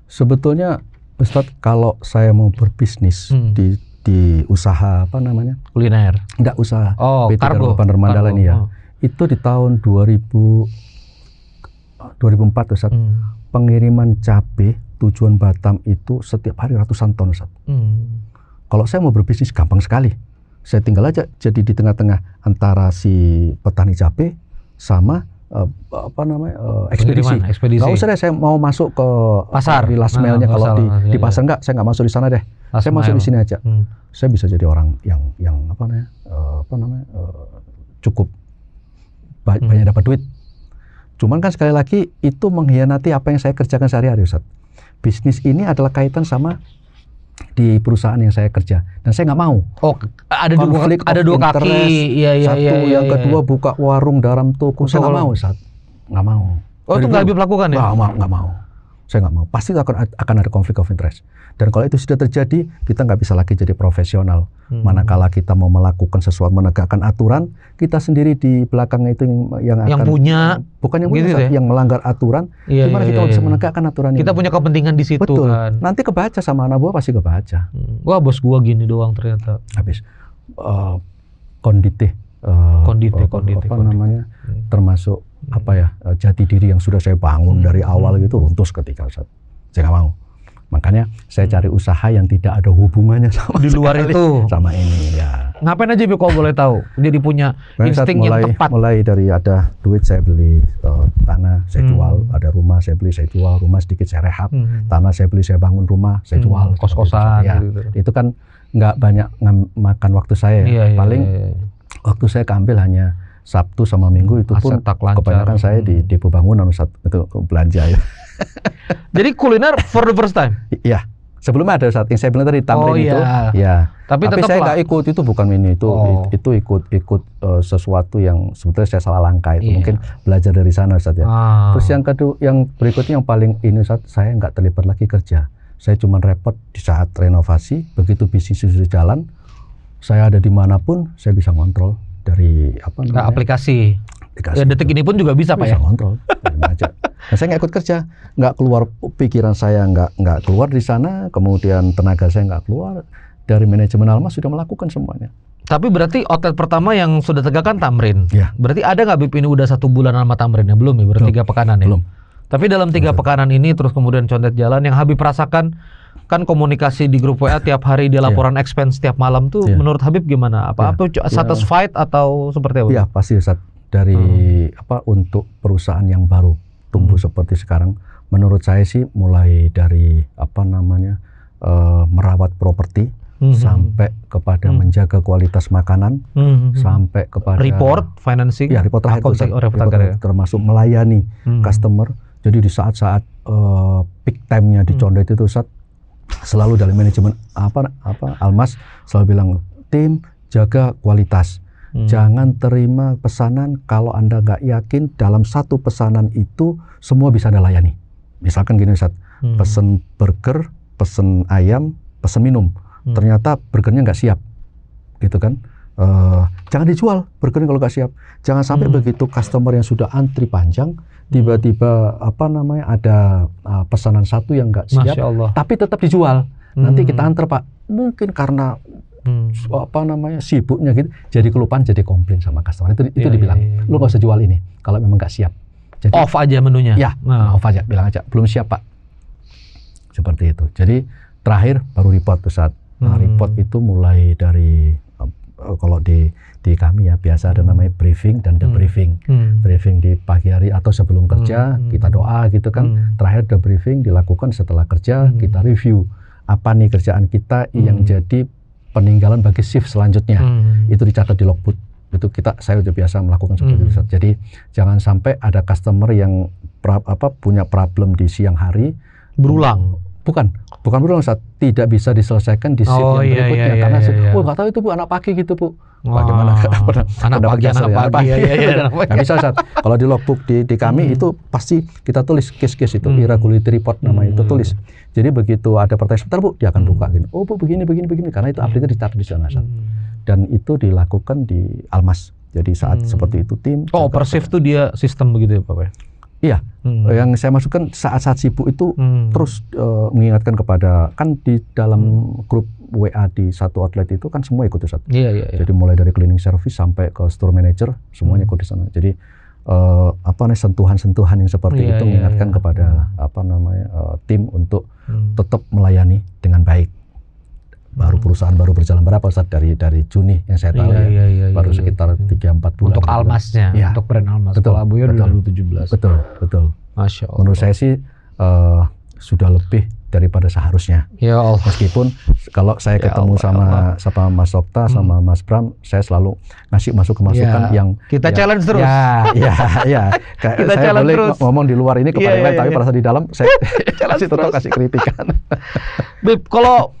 Sebetulnya Ustadz, kalau saya mau berbisnis di usaha kuliner, enggak usaha PT kargo Darul Mandala ini ya, itu di tahun 2004 Ustadz, pengiriman cabai tujuan Batam itu setiap hari ratusan ton, Ustadz. Kalau saya mau berbisnis gampang sekali, saya tinggal aja jadi di tengah-tengah antara si petani cabai sama ekspedisi. Nggak usah deh saya mau masuk ke pasar, di last mailnya. Kalau di pasar enggak, saya nggak masuk di sana deh. Saya masuk di sini aja. Saya bisa jadi orang yang cukup banyak dapat duit. Cuman kan sekali lagi itu mengkhianati apa yang saya kerjakan sehari-hari, Ustaz. Bisnis ini adalah kaitan sama di perusahaan yang saya kerja, dan saya nggak mau. Ada dua kaki. Yang kedua buka warung dalam toko. Saya nggak mau, Ustaz. Nggak mau. Itu nggak Habib lakukan ya? Nggak mau. Saya nggak mau. Pasti akan ada konflik of interest. Dan kalau itu sudah terjadi, kita nggak bisa lagi jadi profesional. Manakala kita mau melakukan sesuatu, menegakkan aturan, kita sendiri di belakangnya itu yang punya, bukan yang punya, gitu yang melanggar aturan. Gimana kita bisa menegakkan aturan ini? Kita punya kepentingan di situ. Betul. Kan. Nanti kebaca sama anak buah, pasti kebaca. Wah, bos gua gini doang ternyata. Habis kondite. Termasuk jati diri yang sudah saya bangun dari awal gitu runtuh ketika saya nggak mau. Makanya saya cari usaha yang tidak ada hubungannya sama di luar itu sama ini ya. Ngapain aja kalau boleh tahu? Jadi punya insting yang tepat. Mulai dari ada duit saya beli tanah, saya jual. Ada rumah saya beli, saya jual. Rumah sedikit saya rehab. Tanah saya beli, saya bangun rumah, saya jual. Kos-kosan. Itu kan nggak banyak makan waktu saya. Paling waktu saya keambil hanya Sabtu sama Minggu, itu pun kebanyakan saya di depo bangunan itu belanja ya. Jadi kuliner for the first time? Iya. Sebelumnya ada saat yang saya bilang tadi Tamrin itu. Ya. Tapi saya nggak ikut, itu bukan ini, itu ikut sesuatu yang sebetulnya saya salah langkah itu. Mungkin belajar dari sana Ustaz ya. Terus yang kedua, yang berikutnya yang paling ini Ustaz, saya nggak terlibat lagi kerja. Saya cuma repot di saat renovasi, begitu bisnis sudah jalan, saya ada dimanapun, saya bisa ngontrol dari aplikasi. Ya, detik ini pun juga bisa Pak ya? Bisa ngontrol. Nah, saya nggak ikut kerja, nggak keluar pikiran saya, nggak keluar di sana, kemudian tenaga saya nggak keluar, dari manajemen Almas sudah melakukan semuanya. Tapi berarti outlet pertama yang sudah tegakkan Tamrin. Ya. Berarti ada nggak Bib ini udah 1 bulan sama Tamrinnya? Belum ya, berarti 3 pekanan ya? Belum. Tapi dalam 3 pekanan ini terus kemudian condet jalan, yang Habib rasakan kan komunikasi di grup WA tiap hari, dia laporan expense tiap malam tuh, menurut Habib gimana? Apa satisfied atau seperti apa? Iya pasti Ustaz. Dari untuk perusahaan yang baru tumbuh seperti sekarang, menurut saya sih mulai dari merawat properti, sampai kepada menjaga kualitas makanan, sampai kepada report financing, ya report terakhir, termasuk melayani customer. Jadi di saat-saat peak time-nya di Condet itu Ustaz, selalu dari manajemen Almas selalu bilang, tim jaga kualitas, jangan terima pesanan kalau Anda nggak yakin dalam satu pesanan itu semua bisa Anda layani. Misalkan gini Ustaz, pesen burger, pesen ayam, pesen minum, ternyata burgernya nggak siap, gitu kan? Jangan dijual burgernya kalau nggak siap. Jangan sampai begitu customer yang sudah antri panjang, tiba-tiba ada pesanan satu yang nggak siap, tapi tetap dijual. Nanti kita antar Pak, mungkin karena sibuknya gitu, jadi kelupaan, jadi komplain sama customer. Itu dibilang, lu nggak usah jual ini kalau memang nggak siap. Jadi, off aja menunya. Ya, off aja, bilang aja belum siap Pak. Seperti itu. Jadi terakhir baru report tuh saat. Nah, report itu mulai dari kalau di kami ya biasa ada namanya briefing dan debriefing. Briefing di pagi hari atau sebelum kerja, kita doa gitu kan. Terakhir debriefing dilakukan setelah kerja, kita review apa nih kerjaan kita yang jadi peninggalan bagi shift selanjutnya. Itu dicatat di logbook. Itu saya udah biasa melakukan seperti itu. Jadi jangan sampai ada customer yang punya problem di siang hari berulang. Bukan berulang Ustaz, tidak bisa diselesaikan di shift yang berikutnya karena nggak tahu itu Bu, anak pagi gitu Bu. Bagaimana? Anak pagi. Nggak bisa Ustaz. Kalau di logbook di kami itu pasti kita tulis case-case itu, irregularity report nama itu tulis. Jadi begitu ada pertanyaan sebentar Bu, dia akan buka gini. Oh Bu, begini karena itu update-nya dicatat di sana Ustaz. Dan itu dilakukan di Almas. Jadi saat seperti itu tim. Oh, per shift tuh dia sistem begitu ya Pak? Iya, yang saya masukkan saat-saat sibuk itu terus mengingatkan kepada, kan di dalam grup WA di satu outlet itu kan semua ikut Ustaz. Iya. Jadi mulai dari cleaning service sampai ke store manager semuanya ikut di sana. Jadi sentuhan-sentuhan yang seperti itu mengingatkan kepada tim untuk tetap melayani dengan baik. Baru perusahaan baru berjalan berapa Ustaz dari Juni yang saya tahu baru sekitar 3-4 bulan untuk Almasnya, untuk brand Almas. Kalau Abuya 2017. Betul. Masya Allah. Menurut saya sih sudah lebih daripada seharusnya. Ya Allah. Meskipun kalau saya ketemu sama Mas Okta sama Mas Bram, saya selalu ngasih masukan yang kita challenge terus. Ya. Kita saya challenge boleh terus. ngomong di luar ini kepada lain, tapi pada saat di dalam saya kasih kritikan. Bib, kalau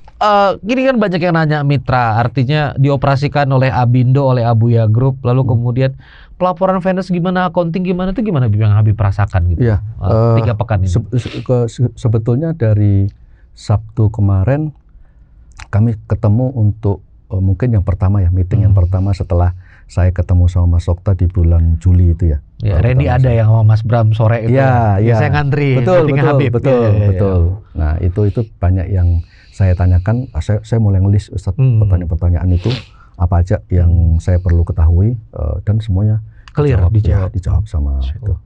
gini kan banyak yang nanya mitra, artinya dioperasikan oleh Abindo, oleh Abuya Group, lalu kemudian pelaporan finance gimana, accounting gimana, itu gimana yang Habib rasakan gitu? Iya. 3 pekan ini. Sebetulnya dari Sabtu kemarin kami ketemu untuk mungkin yang pertama ya, meeting yang pertama setelah saya ketemu sama Mas Okta di bulan Juli itu ya. Ya, Randy ada yang sama Mas Bram sore itu. Iya. Saya ngantri. Betul. Nah itu banyak yang saya tanyakan. Saya mulai ngelis Ustadz pertanyaan-pertanyaan itu apa aja yang saya perlu ketahui, dan semuanya clear dijawab sama itu.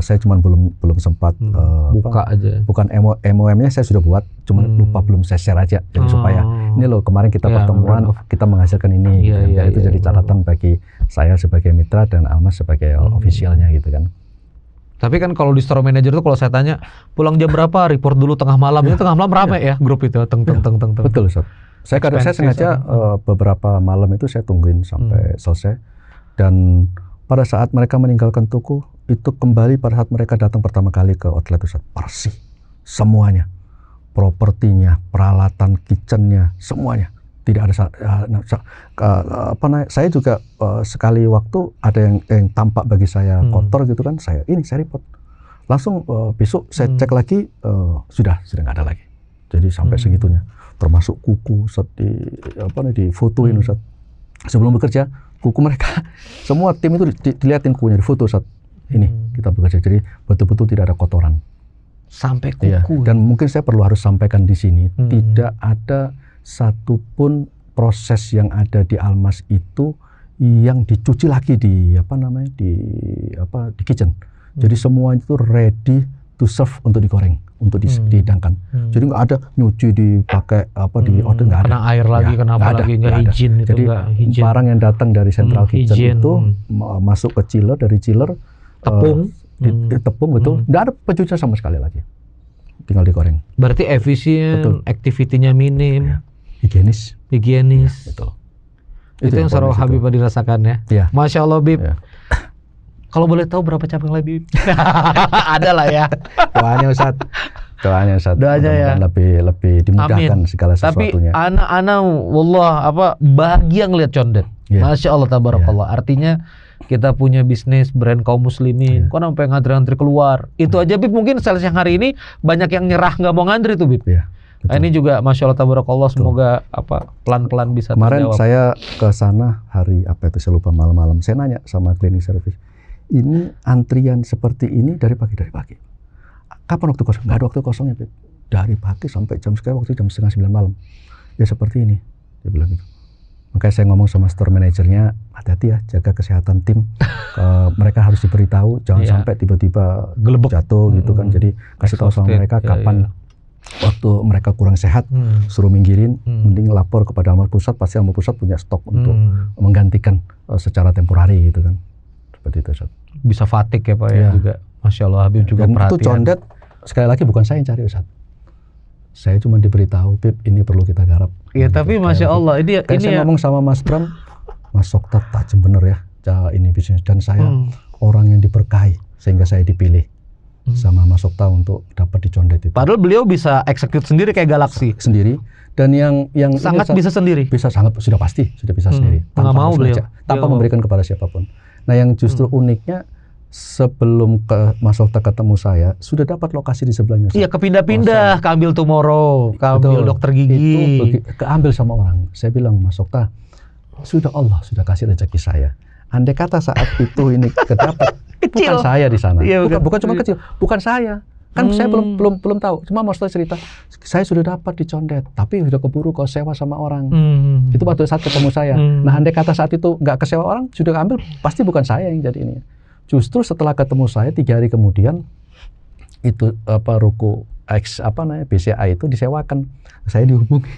Saya cuma belum sempat buka aja. Bukan MOM-nya saya sudah buat, cuma lupa belum saya share aja. Jadi supaya ini loh kemarin kita pertemuan, kita menghasilkan ini. Itu jadi catatan bagi saya sebagai mitra dan Almas sebagai officialnya gitu kan. Tapi kan kalau di store manager tuh kalau saya tanya pulang jam berapa, report dulu tengah malam. Itu tengah malam ramai ya grup itu teng. Betul Ustaz. Saya sengaja beberapa malam itu saya tungguin sampai selesai, dan pada saat mereka meninggalkan toko itu kembali pada saat mereka datang pertama kali ke outlet Ustaz, bersih semuanya, propertinya, peralatan kitchennya, semuanya tidak ada. Saya juga sekali waktu ada yang tampak bagi saya kotor gitu kan, saya report langsung. Besok saya cek lagi, sudah nggak ada lagi. Jadi sampai segitunya, termasuk kuku difotoin Ustaz. Sebelum bekerja kuku mereka semua tim itu dilihatin kukunya, difoto Ustaz. Ini kita bekerja, jadi betul-betul tidak ada kotoran sampai kuku. Dan mungkin saya perlu harus sampaikan di sini, tidak ada satupun proses yang ada di Almas itu yang dicuci lagi di di kitchen. Jadi semua itu ready to serve untuk digoreng, untuk dihidangkan. Jadi nggak ada nyuci dipakai di order, nggak ada. Kena air lagi, kenapa lagi nggak izin itu. Jadi barang yang datang dari central kitchen itu masuk ke chiller, dari chiller tepung, tepung betul, nggak ada pencucian sama sekali lagi, tinggal digoreng. Berarti efisien, aktivitinya minim, Ya. Higienis. Ya, Betul. Itu yang Saudara Habib dirasakan ya. Ya. Masya Allah Bib. Ya. Kalau boleh tahu berapa cabang lagi? Ada lah ya. Doanya Ustaz. Doanya ya. Lebih dimudahkan segala sesuatunya. Tapi anak-anak wallah bahagia ngeliat condet. Yeah. Masya Allah tabarakallah. Artinya kita punya bisnis brand kaum muslimin. Kok sampai ngantri-ngantri keluar. Itu aja Bib, mungkin sales yang hari ini banyak yang nyerah nggak mau ngantri tuh Bib. Yeah. Nah, ini juga Masya Allah tabarakallah, semoga pelan-pelan bisa Kemarin terjawab. saya ke sana hari saya lupa, malam-malam. Saya nanya sama cleaning service, ini antrian seperti ini dari pagi. Kapan waktu kosong? Nggak ada waktu kosongnya, Beb. Dari pagi sampai jam sekarang waktu jam 8:30 malam. Ya seperti ini, dia bilang gitu. Makanya saya ngomong sama store manajernya, hati-hati ya, jaga kesehatan tim. Mereka harus diberitahu, jangan sampai tiba-tiba gelebek jatuh gitu kan. Jadi kasih tahu sama mereka kapan waktu mereka kurang sehat, suruh minggirin, mending lapor kepada Almas Pusat, pasti Almas Pusat punya stok untuk menggantikan secara temporari gitu kan. Seperti itu, Ustaz. Bisa fatigue ya Pak ya juga. Masya Allah Habib juga dan perhatian. Itu condet, sekali lagi bukan saya yang cari, Ustaz. Saya cuma diberitahu, Bib, ini perlu kita garap. Iya, tapi Masya Allah ini saya ngomong sama Mas Bram, Mas Soktat tajam bener ya, ini bisnis, dan saya orang yang diberkahi sehingga saya dipilih sama Mas Okta untuk dapat dicondet itu. Padahal beliau bisa execute sendiri kayak Galaxy sendiri, dan yang sangat bisa sendiri. Bisa sangat, sudah pasti sudah bisa sendiri. Tanpa memberikan kepada siapapun. Nah, yang justru uniknya, sebelum Mas Okta ketemu saya, sudah dapat lokasi di sebelahnya. Iya, kepindah-pindah, keambil Tomorrow, keambil dokter gigi. Itu keambil sama orang. Saya bilang, Mas Okta, sudah Allah sudah kasih rezeki saya. Andai kata saat itu ini kedapat, bukan saya di sana. Iya, bukan cuma kecil, bukan saya. Kan saya belum tahu. Cuma Mas Okta cerita, saya sudah dapat dicondet, tapi sudah keburu kau sewa sama orang. Itu waktu saat ketemu saya. Nah, andai kata saat itu nggak kesewa orang, sudah keambil, pasti bukan saya yang jadi ini. Justru setelah ketemu saya 3 hari kemudian, itu ruko BCA itu disewakan. Saya dihubungi.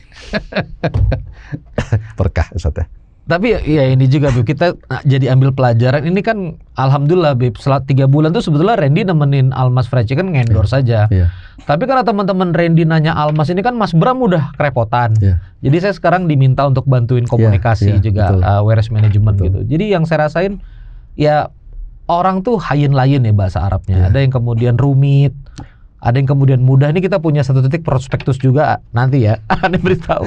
Berkah, Ustaz ya. Tapi ya ini juga Bib, kita jadi ambil pelajaran. Ini kan alhamdulillah Bib, setelah 3 bulan tuh sebetulnya Randy nemenin Almas Fried Chicken ngendorse saja. Tapi karena teman-teman Randy nanya Almas ini kan Mas Bram udah kerepotan. Jadi saya sekarang diminta untuk bantuin komunikasi juga, warehouse management gitu. Jadi yang saya rasain ya, orang tuh hayin layin ya bahasa Arabnya. Ada yang kemudian rumit, ada yang kemudian mudah. Ini kita punya satu titik prospektus juga nanti ya, Anda beritahu.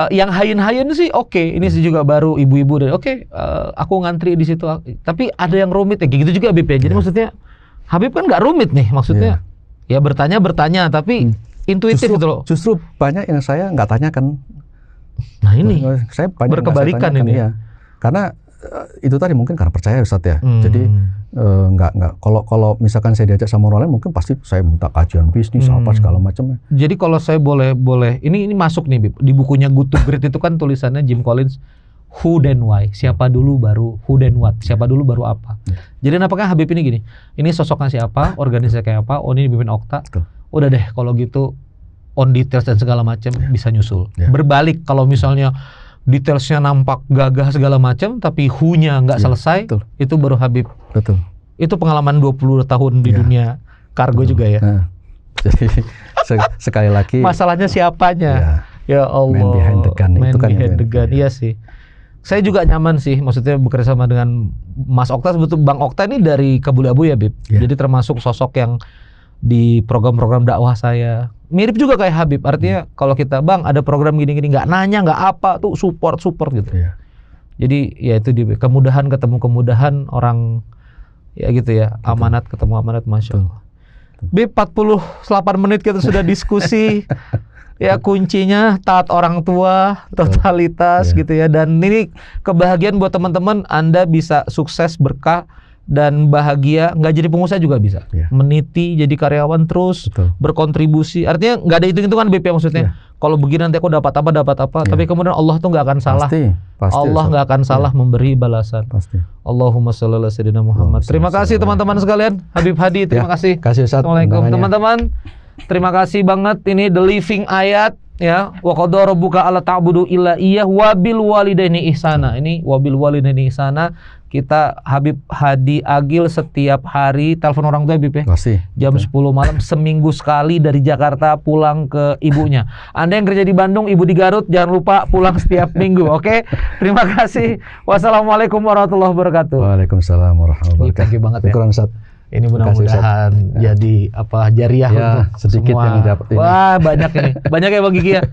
Yang hayin-hayin sih oke. Ini sih juga baru ibu-ibu dan aku ngantri di situ. Tapi ada yang rumit ya, gitu juga Habib ya. Jadi maksudnya Habib kan nggak rumit nih, maksudnya ya bertanya tapi intuitif gitu loh. Justru banyak yang saya nggak tanyakan. Nah ini saya banyak berkebalikan ini. Ya. Karena itu tadi mungkin karena percaya Ustaz ya. Jadi nggak kalau misalkan saya diajak sama orang lain, mungkin pasti saya minta kajian bisnis apa segala macam. Jadi kalau saya boleh ini masuk nih Bib. Di bukunya Good to Great itu kan tulisannya Jim Collins, who then why, siapa dulu baru who then what, siapa dulu baru apa. Jadi nampaknya Habib ini gini, ini sosoknya siapa, organisasi kayak apa, ini dipimpin Okta. Udah deh kalau gitu on details dan segala macam bisa nyusul. Berbalik kalau misalnya detailsnya nampak gagah segala macam, tapi who-nya nggak selesai, itu baru Habib. Betul. Itu pengalaman 20 tahun di dunia kargo juga ya. Jadi sekali lagi masalahnya siapanya? Ya Allah. Man behind the gun. Man behind the gun. Iya sih. Saya juga nyaman sih, maksudnya bekerja sama dengan Mas Okta. Sebetulnya Bang Okta ini dari Kabul Abu ya, Bib. Jadi termasuk sosok yang di program-program dakwah saya. Mirip juga kayak Habib. Artinya kalau kita, Bang ada program gini-gini, nggak nanya, nggak apa, tuh support gitu. Jadi ya itu kemudahan ketemu kemudahan, orang ya gitu ya. Amanat ketemu amanat, Masya Allah. Bib, 48 menit kita sudah diskusi. Ya kuncinya taat orang tua, totalitas gitu ya. Dan ini kebahagiaan buat teman-teman, Anda bisa sukses berkah dan bahagia, nggak jadi pengusaha juga bisa. Iya. Meniti jadi karyawan terus, Betul. berkontribusi. Artinya nggak ada hitung-hitungan BP maksudnya. Kalau begini nanti aku dapat apa. Tapi kemudian Allah tuh nggak akan salah. Pasti. Allah nggak akan salah memberi balasan. Pasti. Allahumma sholli ala sayyidina Muhammad. Terima kasih teman-teman sekalian. Habib Hadi, terima kasih. Kasih Ustaz. Assalamualaikum undangannya. teman-teman. Terima kasih banget. Ini The Living Ayat ya. Wa qadara rabbuka alla ta'budu illa iyyah wa bil walidaini ihsana. Ini wa bil walidaini ihsana. Kita Habib Hadi Agil setiap hari telepon orang tua Habib ya. Pasti. Jam 10 malam seminggu sekali dari Jakarta pulang ke ibunya. Anda yang kerja di Bandung, ibu di Garut, jangan lupa pulang setiap minggu, oke? Terima kasih. Wassalamualaikum warahmatullahi wabarakatuh. Waalaikumsalam warahmatullahi wabarakatuh. Thank you banget ya. Syukuran, Ustaz. Ini Terima kasih, mudah-mudahan jadi apa jariah Ya, untuk sedikit semua. yang didapat ini. Wah, banyak ini. Banyak ya Bang Gigi ya.